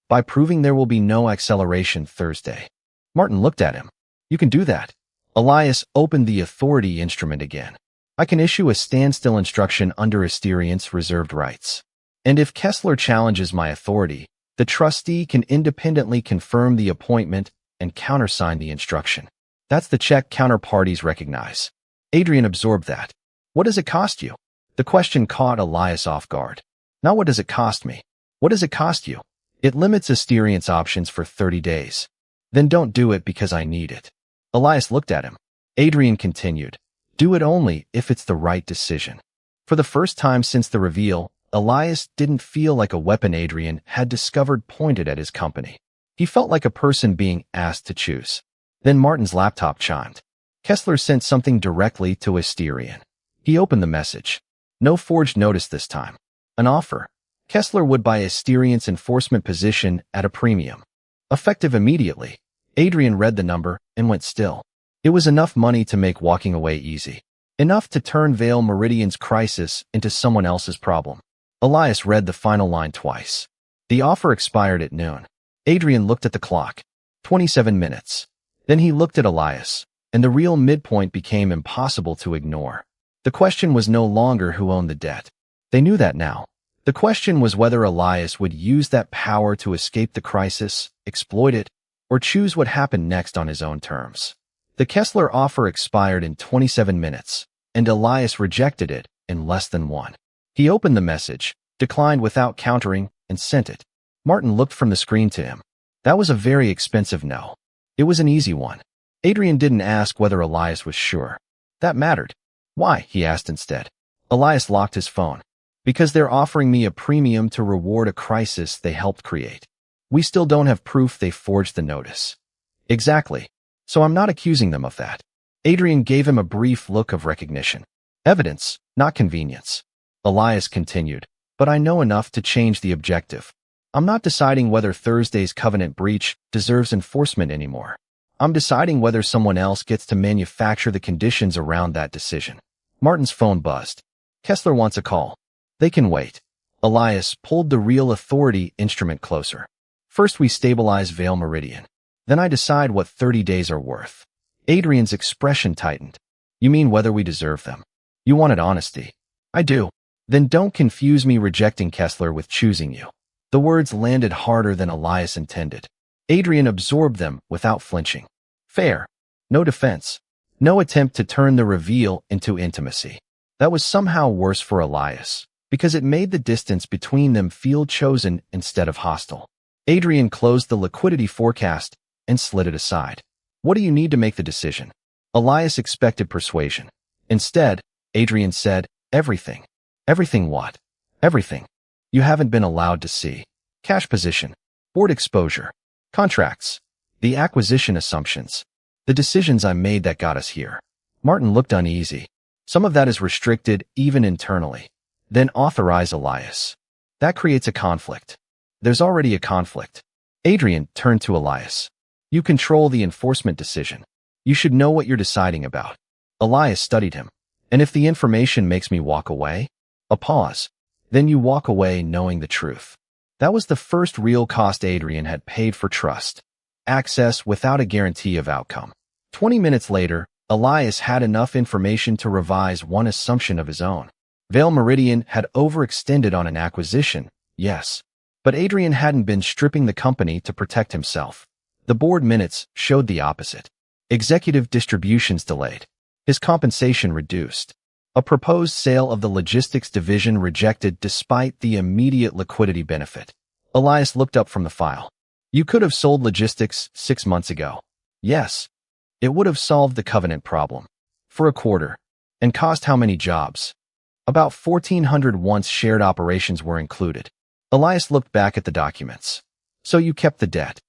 By proving there will be no acceleration Thursday. Martin looked at him. You can do that. Elias opened the authority instrument again. I can issue a standstill instruction under Asterian's reserved rights. And if Kessler challenges my authority, the trustee can independently confirm the appointment and countersign the instruction. That's the check counterparties recognize. Adrian absorbed that. What does it cost you? The question caught Elias off guard. Not what does it cost me? What does it cost you? It limits Asterian's options for 30 days. Then don't do it because I need it. Elias looked at him. Adrian continued. Do it only if it's the right decision. For the first time since the reveal, Elias didn't feel like a weapon Adrian had discovered pointed at his company. He felt like a person being asked to choose. Then Martin's laptop chimed. Kessler sent something directly to Asterian. He opened the message. No forged notice this time. An offer. Kessler would buy Asterian's enforcement position at a premium. Effective immediately. Adrian read the number and went still. It was enough money to make walking away easy. Enough to turn Vale Meridian's crisis into someone else's problem. Elias read the final line twice. The offer expired at noon. Adrian looked at the clock. 27 minutes. Then he looked at Elias, and the real midpoint became impossible to ignore. The question was no longer who owned the debt. They knew that now. The question was whether Elias would use that power to escape the crisis, exploit it, or choose what happened next on his own terms. The Kessler offer expired in 27 minutes, and Elias rejected it in less than one. He opened the message, declined without countering, and sent it. Martin looked from the screen to him. That was a very expensive no. It was an easy one. Adrian didn't ask whether Elias was sure. That mattered. Why? He asked instead. Elias locked his phone. Because they're offering me a premium to reward a crisis they helped create. We still don't have proof they forged the notice. Exactly. So I'm not accusing them of that. Adrian gave him a brief look of recognition. Evidence, not convenience. Elias continued. But I know enough to change the objective. I'm not deciding whether Thursday's covenant breach deserves enforcement anymore. I'm deciding whether someone else gets to manufacture the conditions around that decision. Martin's phone buzzed. Kessler wants a call. They can wait. Elias pulled the real authority instrument closer. First we stabilize Vale Meridian. Then I decide what 30 days are worth. Adrian's expression tightened. You mean whether we deserve them? You wanted honesty. I do. Then don't confuse me rejecting Kessler with choosing you. The words landed harder than Elias intended. Adrian absorbed them without flinching. Fair. No defense. No attempt to turn the reveal into intimacy. That was somehow worse for Elias, because it made the distance between them feel chosen instead of hostile. Adrian closed the liquidity forecast and slid it aside. What do you need to make the decision? Elias expected persuasion. Instead, Adrian said, everything. Everything what? Everything. You haven't been allowed to see. Cash position. Board exposure. Contracts. The acquisition assumptions. The decisions I made that got us here. Martin looked uneasy. Some of that is restricted even internally. Then authorize Elias. That creates a conflict. There's already a conflict. Adrian turned to Elias. You control the enforcement decision. You should know what you're deciding about. Elias studied him. And if the information makes me walk away? A pause. Then you walk away knowing the truth. That was the first real cost Adrian had paid for trust. Access without a guarantee of outcome. 20 minutes later, Elias had enough information to revise one assumption of his own. Vale Meridian had overextended on an acquisition, yes. But Adrian hadn't been stripping the company to protect himself. The board minutes showed the opposite. Executive distributions delayed. His compensation reduced. A proposed sale of the logistics division rejected despite the immediate liquidity benefit. Elias looked up from the file. You could have sold logistics 6 months ago. Yes. It would have solved the covenant problem. For a quarter. And cost how many jobs? About 1,400 once shared operations were included. Elias looked back at the documents. So you kept the debt.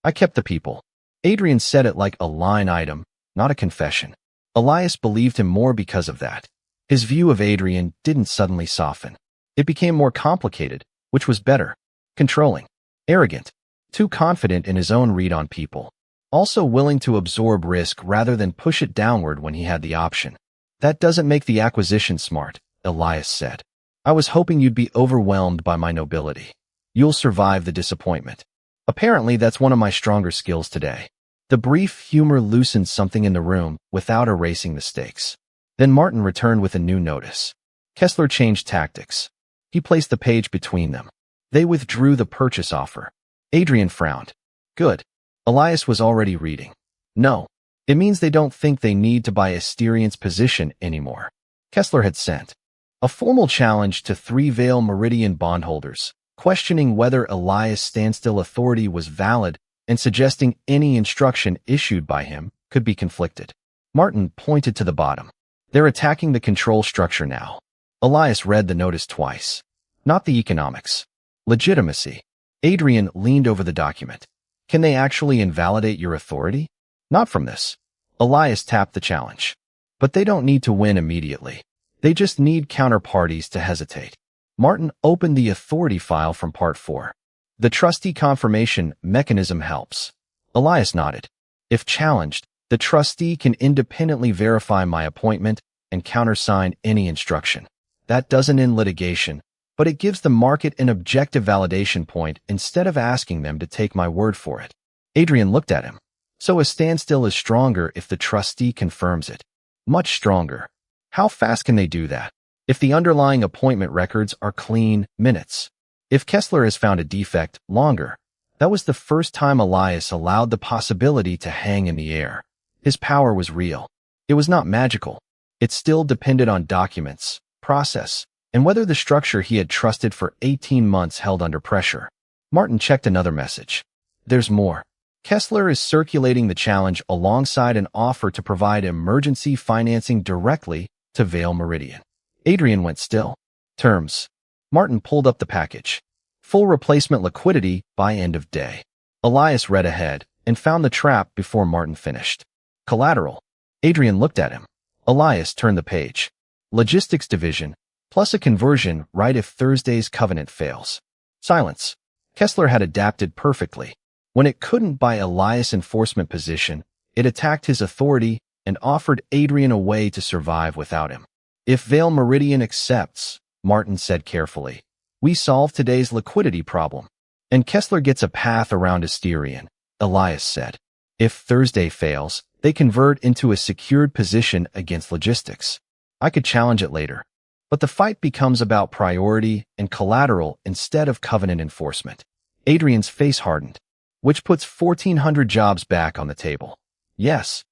I kept the people. Adrian said it like a line item, not a confession. Elias believed him more because of that. His view of Adrian didn't suddenly soften. It became more complicated, which was better. Controlling. Arrogant. Too confident in his own read on people. Also willing to absorb risk rather than push it downward when he had the option. That doesn't make the acquisition smart, Elias said. I was hoping you'd be overwhelmed by my nobility. You'll survive the disappointment. Apparently, that's one of my stronger skills today. The brief humor loosened something in the room without erasing the stakes. Then Martin returned with a new notice. Kessler changed tactics. He placed the page between them. They withdrew the purchase offer. Adrian frowned. Good. Elias was already reading. No. It means they don't think they need to buy Asterian's position anymore. Kessler had sent a formal challenge to 3 Vale Meridian bondholders, questioning whether Elias' standstill authority was valid and suggesting any instruction issued by him could be conflicted. Martin pointed to the bottom. They're attacking the control structure now. Elias read the notice twice. Not the economics. Legitimacy. Adrian leaned over the document. Can they actually invalidate your authority? Not from this. Elias tapped the challenge. But they don't need to win immediately. They just need counterparties to hesitate. Martin opened the authority file from Part 4. The trustee confirmation mechanism helps. Elias nodded. If challenged, the trustee can independently verify my appointment and countersign any instruction. That doesn't end litigation, but it gives the market an objective validation point instead of asking them to take my word for it. Adrian looked at him. So a standstill is stronger if the trustee confirms it. Much stronger. How fast can they do that? If the underlying appointment records are clean, minutes. If Kessler has found a defect, longer. That was the first time Elias allowed the possibility to hang in the air. His power was real. It was not magical. It still depended on documents, process, and whether the structure he had trusted for 18 months held under pressure. Martin checked another message. There's more. Kessler is circulating the challenge alongside an offer to provide emergency financing directly to Vale Meridian. Adrian went still. Terms. Martin pulled up the package. Full replacement liquidity by end of day. Elias read ahead and found the trap before Martin finished. Collateral. Adrian looked at him. Elias turned the page. Logistics division, plus a conversion right if Thursday's covenant fails. Silence. Kessler had adapted perfectly. When it couldn't buy Elias' enforcement position, it attacked his authority and offered Adrian a way to survive without him. If Vale Meridian accepts, Martin said carefully, we solve today's liquidity problem. And Kessler gets a path around Asterian, Elias said. If Thursday fails, they convert into a secured position against logistics. I could challenge it later. But the fight becomes about priority and collateral instead of covenant enforcement. Adrian's face hardened, which puts 1,400 jobs back on the table. Yes.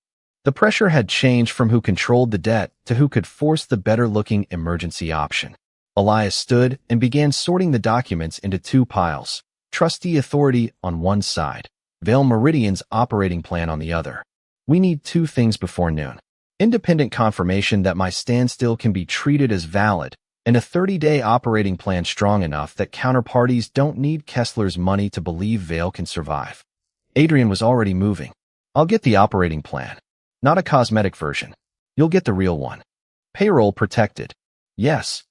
The pressure had changed from who controlled the debt to who could force the better-looking emergency option. Elias stood and began sorting the documents into 2 piles, trustee authority on one side, Vale Meridian's operating plan on the other. We need 2 things before noon. Independent confirmation that my standstill can be treated as valid, and a 30-day operating plan strong enough that counterparties don't need Kessler's money to believe Vale can survive. Adrian was already moving. I'll get the operating plan. Not a cosmetic version. You'll get the real one. Payroll protected. Yes.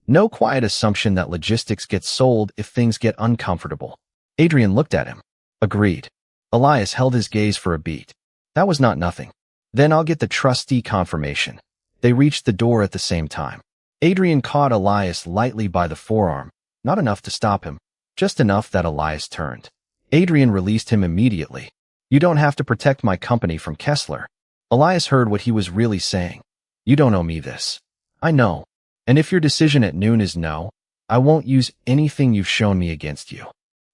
No quiet assumption that logistics gets sold if things get uncomfortable. Adrian looked at him. Agreed. Elias held his gaze for a beat. That was not nothing. Then I'll get the trustee confirmation. They reached the door at the same time. Adrian caught Elias lightly by the forearm, not enough to stop him, just enough that Elias turned. Adrian released him immediately. You don't have to protect my company from Kessler. Elias heard what he was really saying. You don't owe me this. I know. And if your decision at noon is no, I won't use anything you've shown me against you.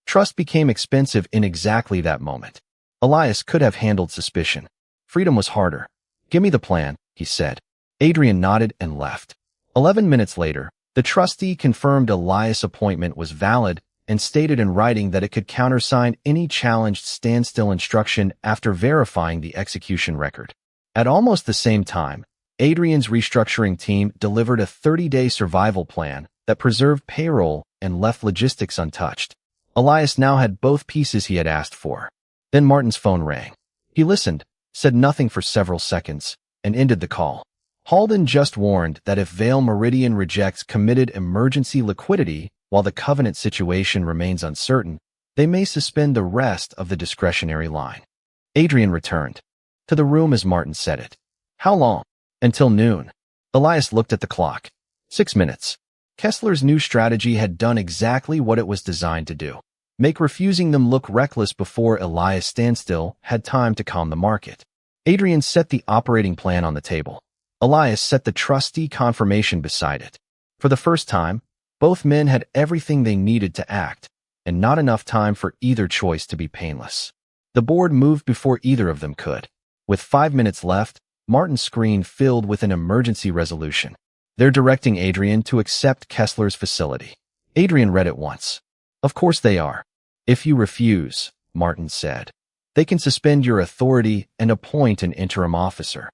Trust became expensive in exactly that moment. Elias could have handled suspicion. Freedom was harder. Give me the plan, he said. Adrian nodded and left. 11 minutes later, the trustee confirmed Elias' appointment was valid and stated in writing that it could countersign any challenged standstill instruction after verifying the execution record. At almost the same time, Adrian's restructuring team delivered a 30-day survival plan that preserved payroll and left logistics untouched. Elias now had both pieces he had asked for. Then Martin's phone rang. He listened, said nothing for several seconds, and ended the call. Halden just warned that if Vale Meridian rejects committed emergency liquidity while the covenant situation remains uncertain, they may suspend the rest of the discretionary line. Adrian returned to the room as Martin said it. How long? Until noon. Elias looked at the clock. 6 minutes. Kessler's new strategy had done exactly what it was designed to do. Make refusing them look reckless before Elias' standstill had time to calm the market. Adrian set the operating plan on the table. Elias set the trustee confirmation beside it. For the first time, both men had everything they needed to act, and not enough time for either choice to be painless. The board moved before either of them could. With 5 minutes left, Martin's screen filled with an emergency resolution. They're directing Adrian to accept Kessler's facility. Adrian read it once. Of course they are. If you refuse, Martin said, they can suspend your authority and appoint an interim officer.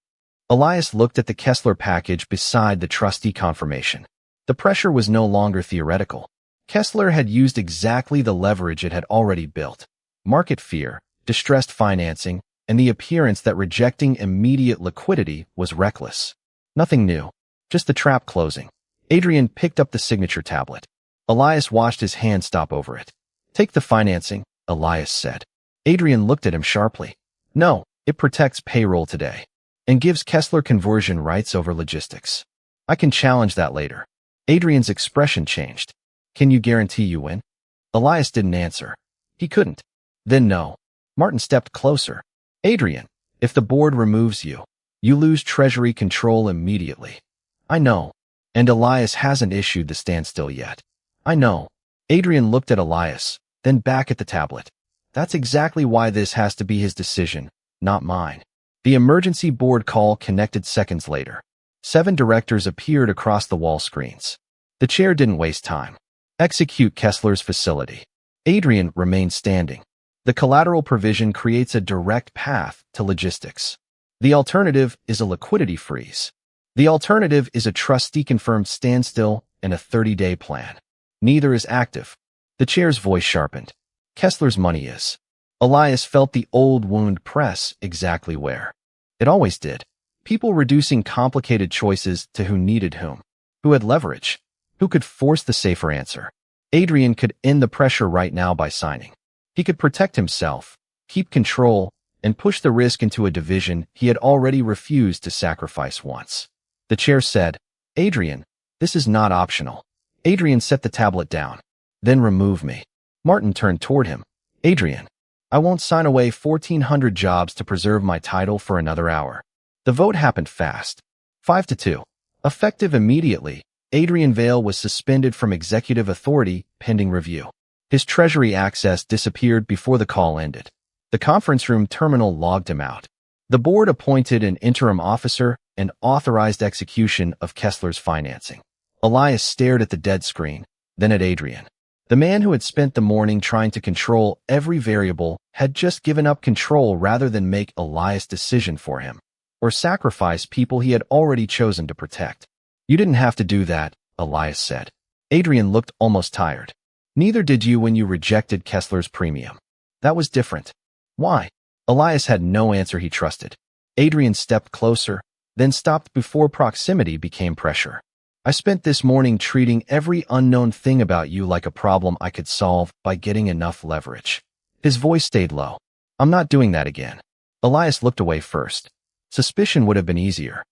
Elias looked at the Kessler package beside the trustee confirmation. The pressure was no longer theoretical. Kessler had used exactly the leverage it had already built. Market fear, distressed financing, and the appearance that rejecting immediate liquidity was reckless. Nothing new, just the trap closing. Adrian picked up the signature tablet. Elias watched his hand stop over it. Take the financing, Elias said. Adrian looked at him sharply. No, it protects payroll today and gives Kessler conversion rights over logistics. I can challenge that later. Adrian's expression changed. Can you guarantee you win? Elias didn't answer. He couldn't. Then no. Martin stepped closer. Adrian, if the board removes you, you lose treasury control immediately. I know. And Elias hasn't issued the standstill yet. I know. Adrian looked at Elias, then back at the tablet. That's exactly why this has to be his decision, not mine. The emergency board call connected seconds later. 7 directors appeared across the wall screens. The chair didn't waste time. Execute Kessler's facility. Adrian remained standing. The collateral provision creates a direct path to logistics. The alternative is a liquidity freeze. The alternative is a trustee-confirmed standstill and a 30-day plan. Neither is active. The chair's voice sharpened. Kessler's money is. Elias felt the old wound press exactly where it always did. People reducing complicated choices to who needed whom, who had leverage, who could force the safer answer. Adrian could end the pressure right now by signing. He could protect himself, keep control, and push the risk into a division he had already refused to sacrifice once. The chair said, Adrian, this is not optional. Adrian set the tablet down. Then remove me. Martin turned toward him. Adrian, I won't sign away 1,400 jobs to preserve my title for another hour. The vote happened fast. 5-2. Effective immediately, Adrian Vale was suspended from executive authority pending review. His treasury access disappeared before the call ended. The conference room terminal logged him out. The board appointed an interim officer and authorized execution of Kessler's financing. Elias stared at the dead screen, then at Adrian. The man who had spent the morning trying to control every variable had just given up control rather than make Elias' decision for him, or sacrifice people he had already chosen to protect. You didn't have to do that, Elias said. Adrian looked almost tired. Neither did you when you rejected Kessler's premium. That was different. Why? Elias had no answer he trusted. Adrian stepped closer, then stopped before proximity became pressure. I spent this morning treating every unknown thing about you like a problem I could solve by getting enough leverage. His voice stayed low. I'm not doing that again. Elias looked away first. Suspicion would have been easier.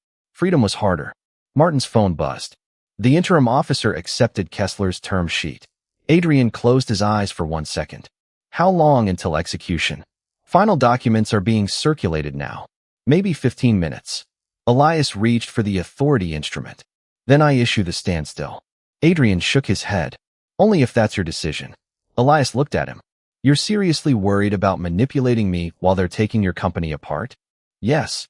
Freedom was harder. Martin's phone buzzed. The interim officer accepted Kessler's term sheet. Adrian closed his eyes for 1 second. How long until execution? Final documents are being circulated now. Maybe 15 minutes. Elias reached for the authority instrument. Then I issue the standstill. Adrian shook his head. Only if that's your decision. Elias looked at him. You're seriously worried about manipulating me while they're taking your company apart? Yes.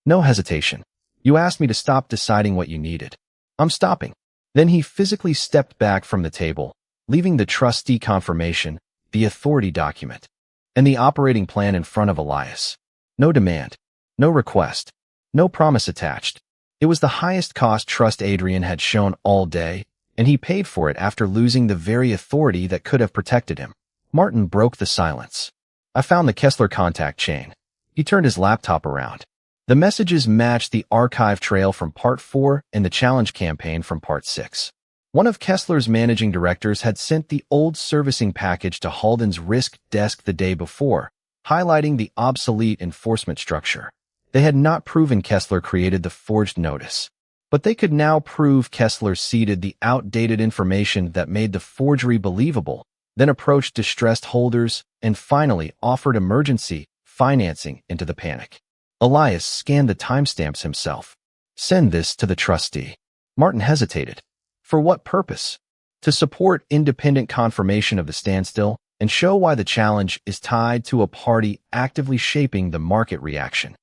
No hesitation. You asked me to stop deciding what you needed. I'm stopping. Then he physically stepped back from the table, leaving the trustee confirmation, the authority document, and the operating plan in front of Elias. No demand. No request. No promise attached. It was the highest cost trust Adrian had shown all day, and he paid for it after losing the very authority that could have protected him. Martin broke the silence. I found the Kessler contact chain. He turned his laptop around. The messages matched the archive trail from Part 4 and the challenge campaign from Part 6. One of Kessler's managing directors had sent the old servicing package to Halden's risk desk the day before, highlighting the obsolete enforcement structure. They had not proven Kessler created the forged notice, but they could now prove Kessler seeded the outdated information that made the forgery believable, then approached distressed holders, and finally offered emergency financing into the panic. Elias scanned the timestamps himself. Send this to the trustee. Martin hesitated. For what purpose? To support independent confirmation of the standstill and show why the challenge is tied to a party actively shaping the market reaction.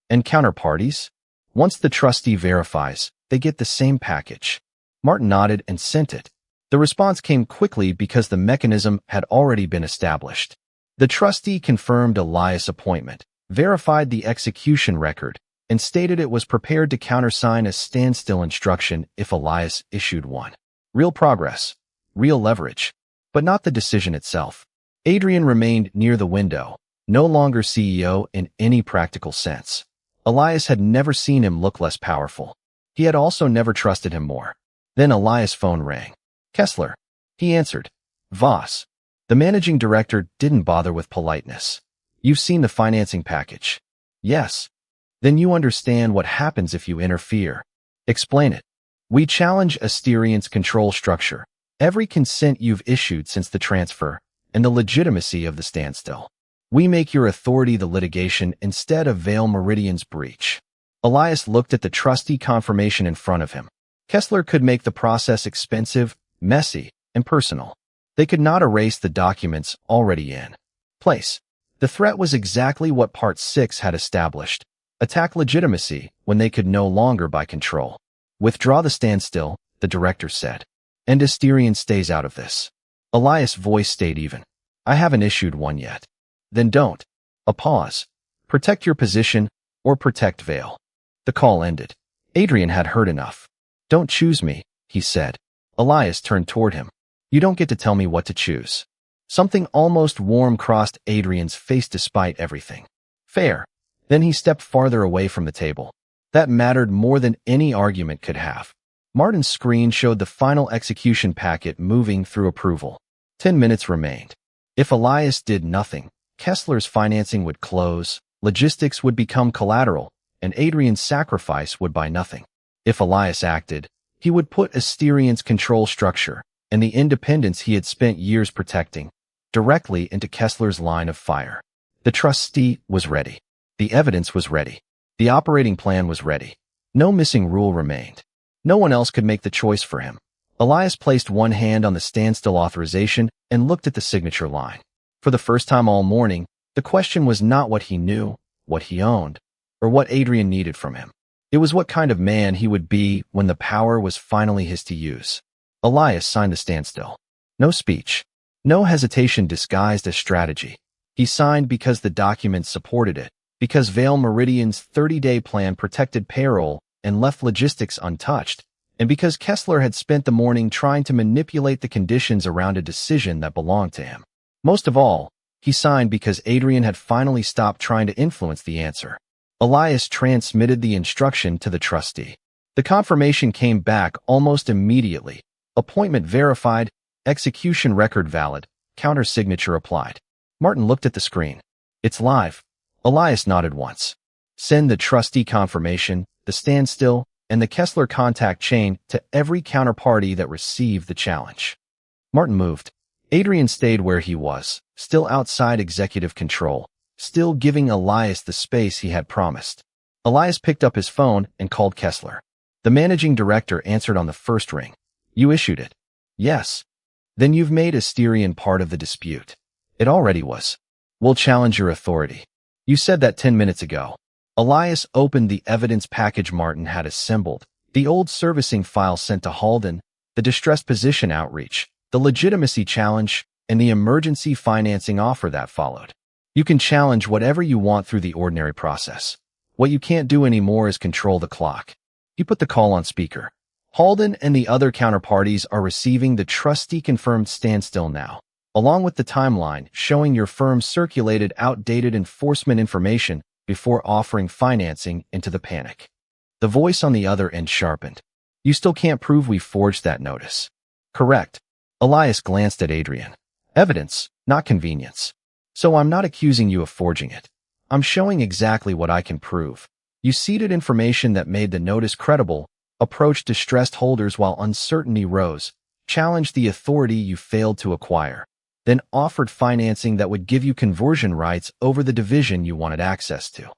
And counterparties? Once the trustee verifies, they get the same package. Martin nodded and sent it. The response came quickly because the mechanism had already been established. The trustee confirmed Elias' appointment, verified the execution record, and stated it was prepared to countersign a standstill instruction if Elias issued one. Real progress, real leverage, but not the decision itself. Adrian remained near the window, no longer CEO in any practical sense. Elias had never seen him look less powerful. He had also never trusted him more. Then Elias' phone rang. Kessler. He answered. Voss. The managing director didn't bother with politeness. You've seen the financing package. Yes. Then you understand what happens if you interfere. Explain it. We challenge Asterian's control structure, every consent you've issued since the transfer, and the legitimacy of the standstill. We make your authority the litigation instead of Vale Meridian's breach. Elias looked at the trustee confirmation in front of him. Kessler could make the process expensive, messy, and personal. They could not erase the documents already in place. The threat was exactly what Part 6 had established. Attack legitimacy when they could no longer buy control. Withdraw the standstill, the director said. And Asterian stays out of this. Elias' voice stayed even. I haven't issued one yet. Then don't. A pause. Protect your position, or protect Vale. The call ended. Adrian had heard enough. Don't choose me, he said. Elias turned toward him. You don't get to tell me what to choose. Something almost warm crossed Adrian's face despite everything. Fair. Then he stepped farther away from the table. That mattered more than any argument could have. Martin's screen showed the final execution packet moving through approval. 10 minutes remained. If Elias did nothing, Kessler's financing would close, logistics would become collateral, and Adrian's sacrifice would buy nothing. If Elias acted, he would put Asterian's control structure and the independence he had spent years protecting directly into Kessler's line of fire. The trustee was ready. The evidence was ready. The operating plan was ready. No missing rule remained. No one else could make the choice for him. Elias placed one hand on the standstill authorization and looked at the signature line. For the first time all morning, the question was not what he knew, what he owned, or what Adrian needed from him. It was what kind of man he would be when the power was finally his to use. Elias signed the standstill. No speech. No hesitation disguised as strategy. He signed because the documents supported it, because Vale Meridian's 30-day plan protected payroll and left logistics untouched, and because Kessler had spent the morning trying to manipulate the conditions around a decision that belonged to him. Most of all, he signed because Adrian had finally stopped trying to influence the answer. Elias transmitted the instruction to the trustee. The confirmation came back almost immediately. Appointment verified, execution record valid, counter-signature applied. Martin looked at the screen. It's live. Elias nodded once. Send the trustee confirmation, the standstill, and the Kessler contact chain to every counterparty that received the challenge. Martin moved. Adrian stayed where he was, still outside executive control, still giving Elias the space he had promised. Elias picked up his phone and called Kessler. The managing director answered on the first ring. You issued it. Yes. Then you've made Asterion part of the dispute. It already was. We'll challenge your authority. You said that 10 minutes ago. Elias opened the evidence package Martin had assembled, the old servicing file sent to Halden, the distressed position outreach, the legitimacy challenge, and the emergency financing offer that followed. You can challenge whatever you want through the ordinary process. What you can't do anymore is control the clock. He put the call on speaker. Halden and the other counterparties are receiving the trustee-confirmed standstill now, along with the timeline showing your firm circulated outdated enforcement information before offering financing into the panic. The voice on the other end sharpened. You still can't prove we forged that notice. Correct. Elias glanced at Adrian. Evidence, not convenience. So I'm not accusing you of forging it. I'm showing exactly what I can prove. You seeded information that made the notice credible, approached distressed holders while uncertainty rose, challenged the authority you failed to acquire, then offered financing that would give you conversion rights over the division you wanted access to.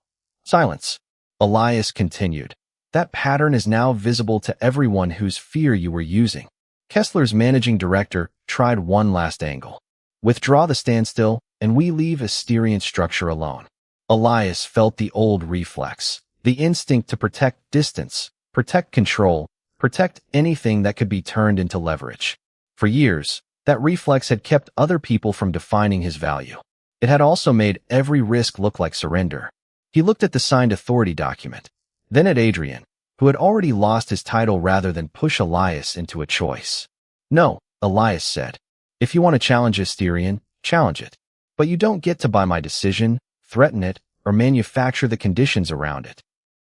Silence. Elias continued. That pattern is now visible to everyone whose fear you were using. Kessler's managing director tried one last angle. Withdraw the standstill, and we leave Asterion structure alone. Elias felt the old reflex, the instinct to protect distance, protect control, protect anything that could be turned into leverage. For years, that reflex had kept other people from defining his value. It had also made every risk look like surrender. He looked at the signed authority document, then at Adrian, who had already lost his title rather than push Elias into a choice. No, Elias said. If you want to challenge Asterion, challenge it. But you don't get to buy my decision, threaten it, or manufacture the conditions around it.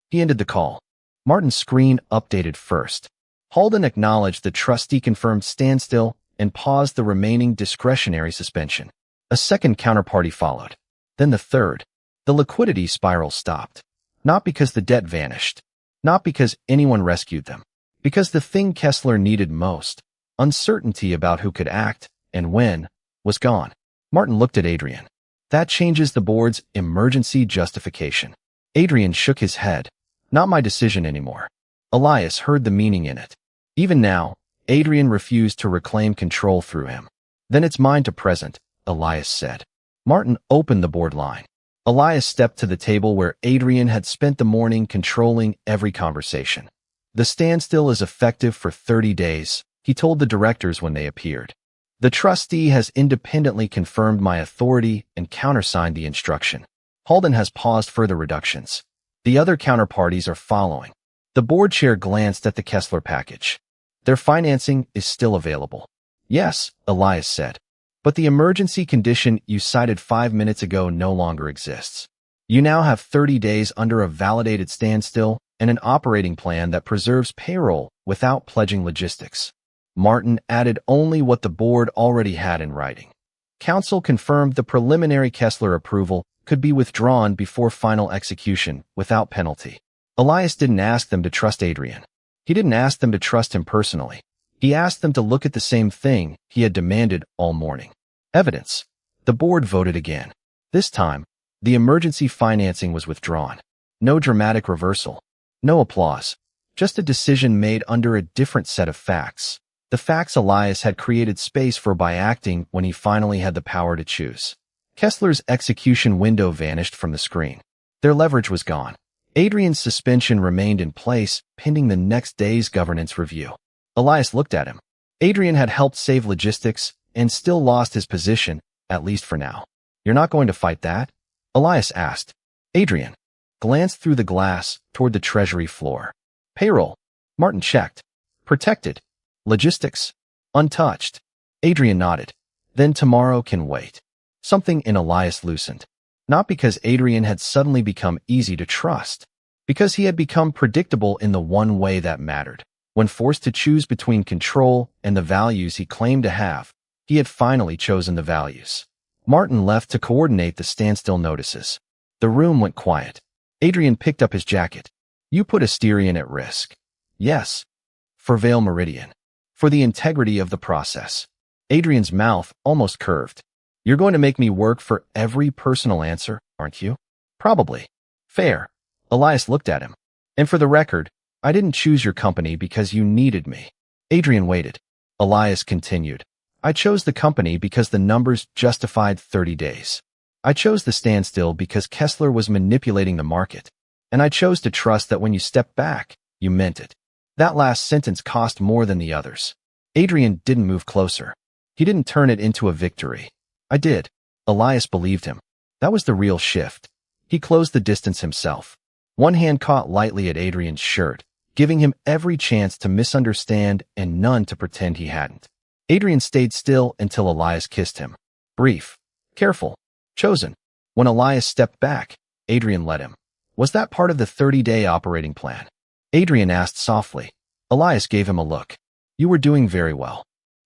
He ended the call. Martin's screen updated first. Halden acknowledged the trustee-confirmed standstill and paused the remaining discretionary suspension. A second counterparty followed. Then the third. The liquidity spiral stopped. Not because the debt vanished. Not because anyone rescued them. Because the thing Kessler needed most, uncertainty about who could act and when, was gone. Martin looked at Adrian. That changes the board's emergency justification. Adrian shook his head. Not my decision anymore. Elias heard the meaning in it. Even now, Adrian refused to reclaim control through him. Then it's mine to present, Elias said. Martin opened the board line. Elias stepped to the table where Adrian had spent the morning controlling every conversation. The standstill is effective for 30 days, he told the directors when they appeared. The trustee has independently confirmed my authority and countersigned the instruction. Halden has paused further reductions. The other counterparties are following. The board chair glanced at the Kessler package. Their financing is still available. Yes, Elias said. But the emergency condition you cited 5 minutes ago no longer exists. You now have 30 days under a validated standstill and an operating plan that preserves payroll without pledging logistics. Martin added only what the board already had in writing. Council confirmed the preliminary Kessler approval could be withdrawn before final execution without penalty. Elias didn't ask them to trust Adrian. He didn't ask them to trust him personally. He asked them to look at the same thing he had demanded all morning. Evidence. The board voted again. This time, the emergency financing was withdrawn. No dramatic reversal. No applause. Just a decision made under a different set of facts. The facts Elias had created space for by acting when he finally had the power to choose. Kessler's execution window vanished from the screen. Their leverage was gone. Adrian's suspension remained in place, pending the next day's governance review. Elias looked at him. Adrian had helped save logistics and still lost his position, at least for now. You're not going to fight that? Elias asked. Adrian glanced through the glass toward the treasury floor. Payroll. Martin checked. Protected. Logistics. Untouched. Adrian nodded. Then tomorrow can wait. Something in Elias loosened. Not because Adrian had suddenly become easy to trust, because he had become predictable in the one way that mattered. When forced to choose between control and the values he claimed to have, he had finally chosen the values. Martin left to coordinate the standstill notices. The room went quiet. Adrian picked up his jacket. You put Asterion at risk. Yes. For Vale Meridian. For the integrity of the process. Adrian's mouth almost curved. You're going to make me work for every personal answer, aren't you? Probably. Fair. Elias looked at him. And for the record, I didn't choose your company because you needed me. Adrian waited. Elias continued. I chose the company because the numbers justified 30 days. I chose the standstill because Kessler was manipulating the market. And I chose to trust that when you stepped back, you meant it. That last sentence cost more than the others. Adrian didn't move closer. He didn't turn it into a victory. I did. Elias believed him. That was the real shift. He closed the distance himself. One hand caught lightly at Adrian's shirt, giving him every chance to misunderstand and none to pretend he hadn't. Adrian stayed still until Elias kissed him. Brief. Careful. Chosen. When Elias stepped back, Adrian led him. Was that part of the 30-day operating plan? Adrian asked softly. Elias gave him a look. You were doing very well.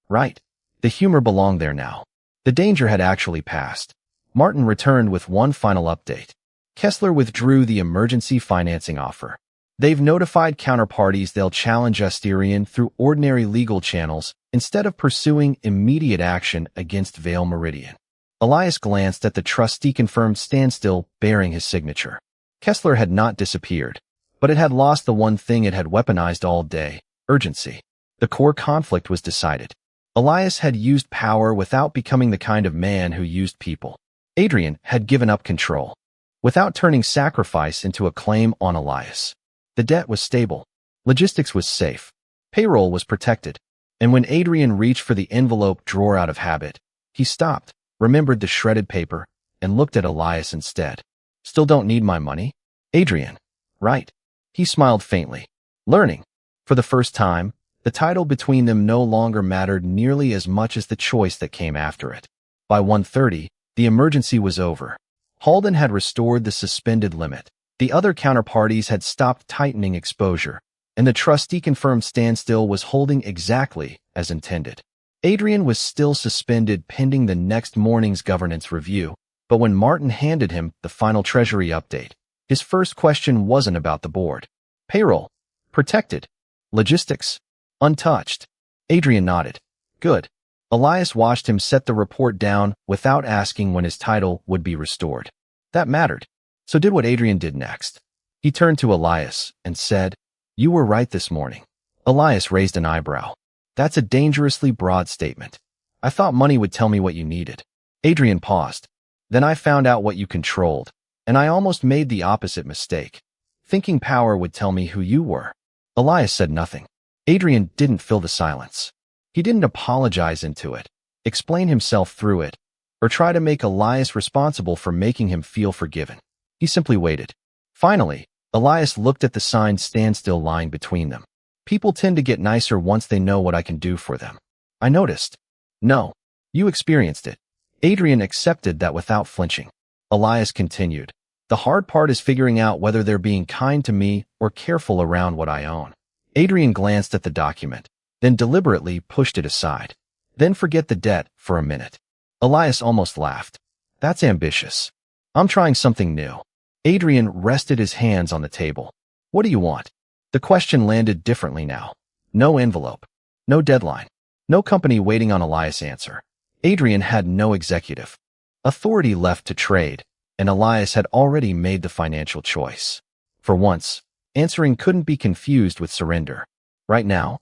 Right. The humor belonged there now. The danger had actually passed. Martin returned with one final update. Kessler withdrew the emergency financing offer. They've notified counterparties they'll challenge Asterion through ordinary legal channels instead of pursuing immediate action against Vale Meridian. Elias glanced at the trustee-confirmed standstill bearing his signature. Kessler had not disappeared, but it had lost the one thing it had weaponized all day, urgency. The core conflict was decided. Elias had used power without becoming the kind of man who used people. Adrian had given up control, without turning sacrifice into a claim on Elias. The debt was stable. Logistics was safe. Payroll was protected. And when Adrian reached for the envelope drawer out of habit, he stopped, remembered the shredded paper, and looked at Elias instead. Still don't need my money? Adrian. Right. He smiled faintly. Learning. For the first time, the title between them no longer mattered nearly as much as the choice that came after it. By 1:30, the emergency was over. Halden had restored the suspended limit. The other counterparties had stopped tightening exposure, and the trustee-confirmed standstill was holding exactly as intended. Adrian was still suspended pending the next morning's governance review, but when Martin handed him the final Treasury update, his first question wasn't about the board. Payroll. Protected. Logistics. Untouched. Adrian nodded. Good. Elias watched him set the report down without asking when his title would be restored. That mattered. So did what Adrian did next. He turned to Elias and said, You were right this morning. Elias raised an eyebrow. That's a dangerously broad statement. I thought money would tell me what you needed. Adrian paused. Then I found out what you controlled, and I almost made the opposite mistake, thinking power would tell me who you were. Elias said nothing. Adrian didn't fill the silence. He didn't apologize into it, explain himself through it, or try to make Elias responsible for making him feel forgiven. He simply waited. Finally, Elias looked at the signed standstill line between them. People tend to get nicer once they know what I can do for them. I noticed. No. You experienced it. Adrian accepted that without flinching. Elias continued. The hard part is figuring out whether they're being kind to me or careful around what I own. Adrian glanced at the document, then deliberately pushed it aside. Then forget the debt for a minute. Elias almost laughed. That's ambitious. I'm trying something new. Adrian rested his hands on the table. What do you want? The question landed differently now. No envelope. No deadline. No company waiting on Elias' answer. Adrian had no executive authority left to trade, and Elias had already made the financial choice. For once, answering couldn't be confused with surrender. Right now?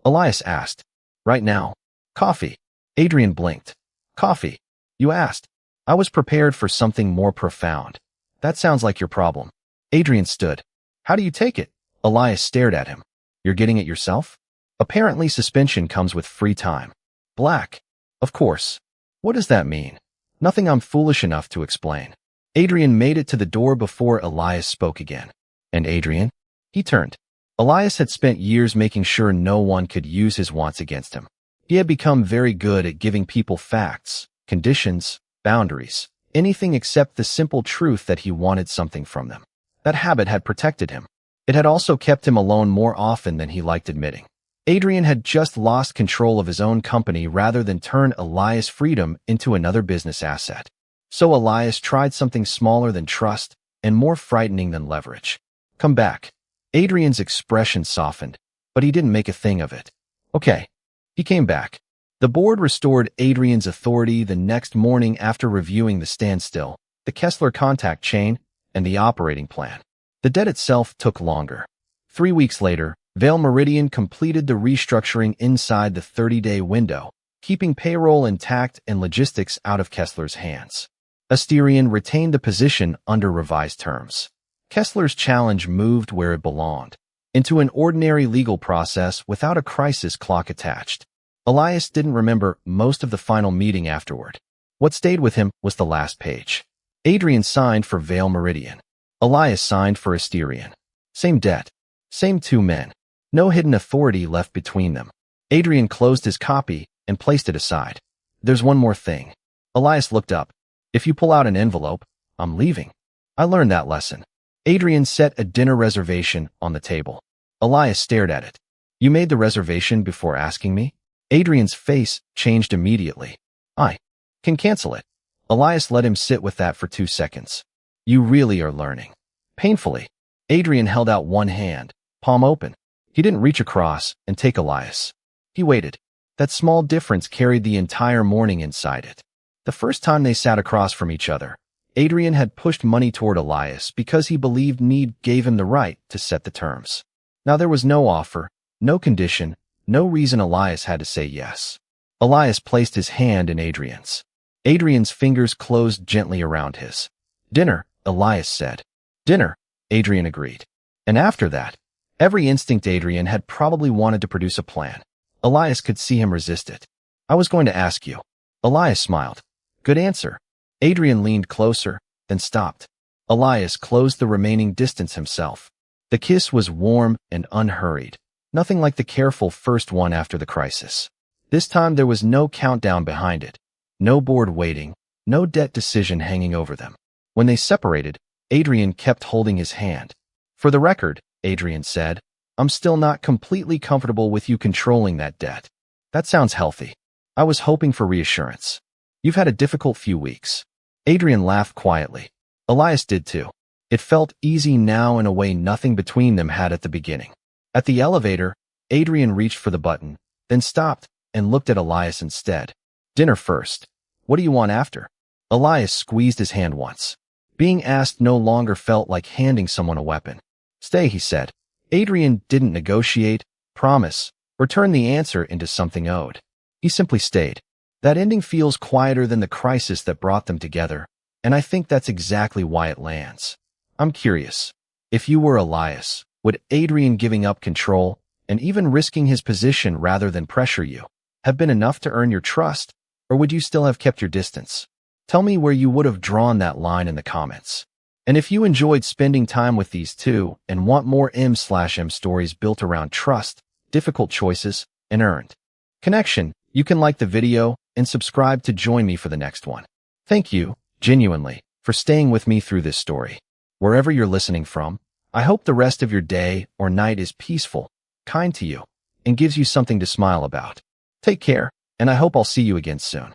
Elias asked. Right now? Coffee. Adrian blinked. Coffee. You asked. I was prepared for something more profound. That sounds like your problem. Adrian stood. How do you take it? Elias stared at him. You're getting it yourself? Apparently suspension comes with free time. Black. Of course. What does that mean? Nothing I'm foolish enough to explain. Adrian made it to the door before Elias spoke again. And Adrian? He turned. Elias had spent years making sure no one could use his wants against him. He had become very good at giving people facts, conditions, boundaries, anything except the simple truth that he wanted something from them. That habit had protected him. It had also kept him alone more often than he liked admitting. Adrian had just lost control of his own company rather than turn Elias' freedom into another business asset. So Elias tried something smaller than trust and more frightening than leverage. Come back. Adrian's expression softened. but he didn't make a thing of it. Okay. He came back. The board restored Adrian's authority the next morning after reviewing the standstill, the Kessler contact chain, and the operating plan. The debt itself took longer. 3 weeks later, Vale Meridian completed the restructuring inside the 30-day window, keeping payroll intact and logistics out of Kessler's hands. Asterion retained the position under revised terms. Kessler's challenge moved where it belonged, into an ordinary legal process without a crisis clock attached. Elias didn't remember most of the final meeting afterward. What stayed with him was the last page. Adrian signed for Vale Meridian. Elias signed for Asterion. Same debt. Same 2 men. No hidden authority left between them. Adrian closed his copy and placed it aside. There's one more thing. Elias looked up. If you pull out an envelope, I'm leaving. I learned that lesson. Adrian set a dinner reservation on the table. Elias stared at it. You made the reservation before asking me? Adrian's face changed immediately. I can cancel it. Elias let him sit with that for 2 seconds. You really are learning. Painfully. Adrian held out one hand, palm open. He didn't reach across and take Elias. He waited. That small difference carried the entire morning inside it. The first time they sat across from each other, Adrian had pushed money toward Elias because he believed need gave him the right to set the terms. Now there was no offer, no condition, no reason Elias had to say yes. Elias placed his hand in Adrian's. Adrian's fingers closed gently around his. Dinner, Elias said. Dinner, Adrian agreed. And after that, every instinct Adrian had probably wanted to produce a plan. Elias could see him resist it. I was going to ask you. Elias smiled. Good answer. Adrian leaned closer, then stopped. Elias closed the remaining distance himself. The kiss was warm and unhurried. Nothing like the careful first one after the crisis. This time there was no countdown behind it. No board waiting, no debt decision hanging over them. When they separated, Adrian kept holding his hand. For the record, Adrian said, I'm still not completely comfortable with you controlling that debt. That sounds healthy. I was hoping for reassurance. You've had a difficult few weeks. Adrian laughed quietly. Elias did too. It felt easy now in a way nothing between them had at the beginning. At the elevator, Adrian reached for the button, then stopped and looked at Elias instead. Dinner first. What do you want after? Elias squeezed his hand once. Being asked no longer felt like handing someone a weapon. Stay, he said. Adrian didn't negotiate, promise, or turn the answer into something owed. He simply stayed. That ending feels quieter than the crisis that brought them together, and I think that's exactly why it lands. I'm curious. If you were Elias, would Adrian giving up control, and even risking his position rather than pressure you, have been enough to earn your trust, or would you still have kept your distance? Tell me where you would have drawn that line in the comments. And if you enjoyed spending time with these two and want more M/M stories built around trust, difficult choices, and earned connection, you can like the video and subscribe to join me for the next one. Thank you, genuinely, for staying with me through this story. Wherever you're listening from, I hope the rest of your day or night is peaceful, kind to you, and gives you something to smile about. Take care, and I hope I'll see you again soon.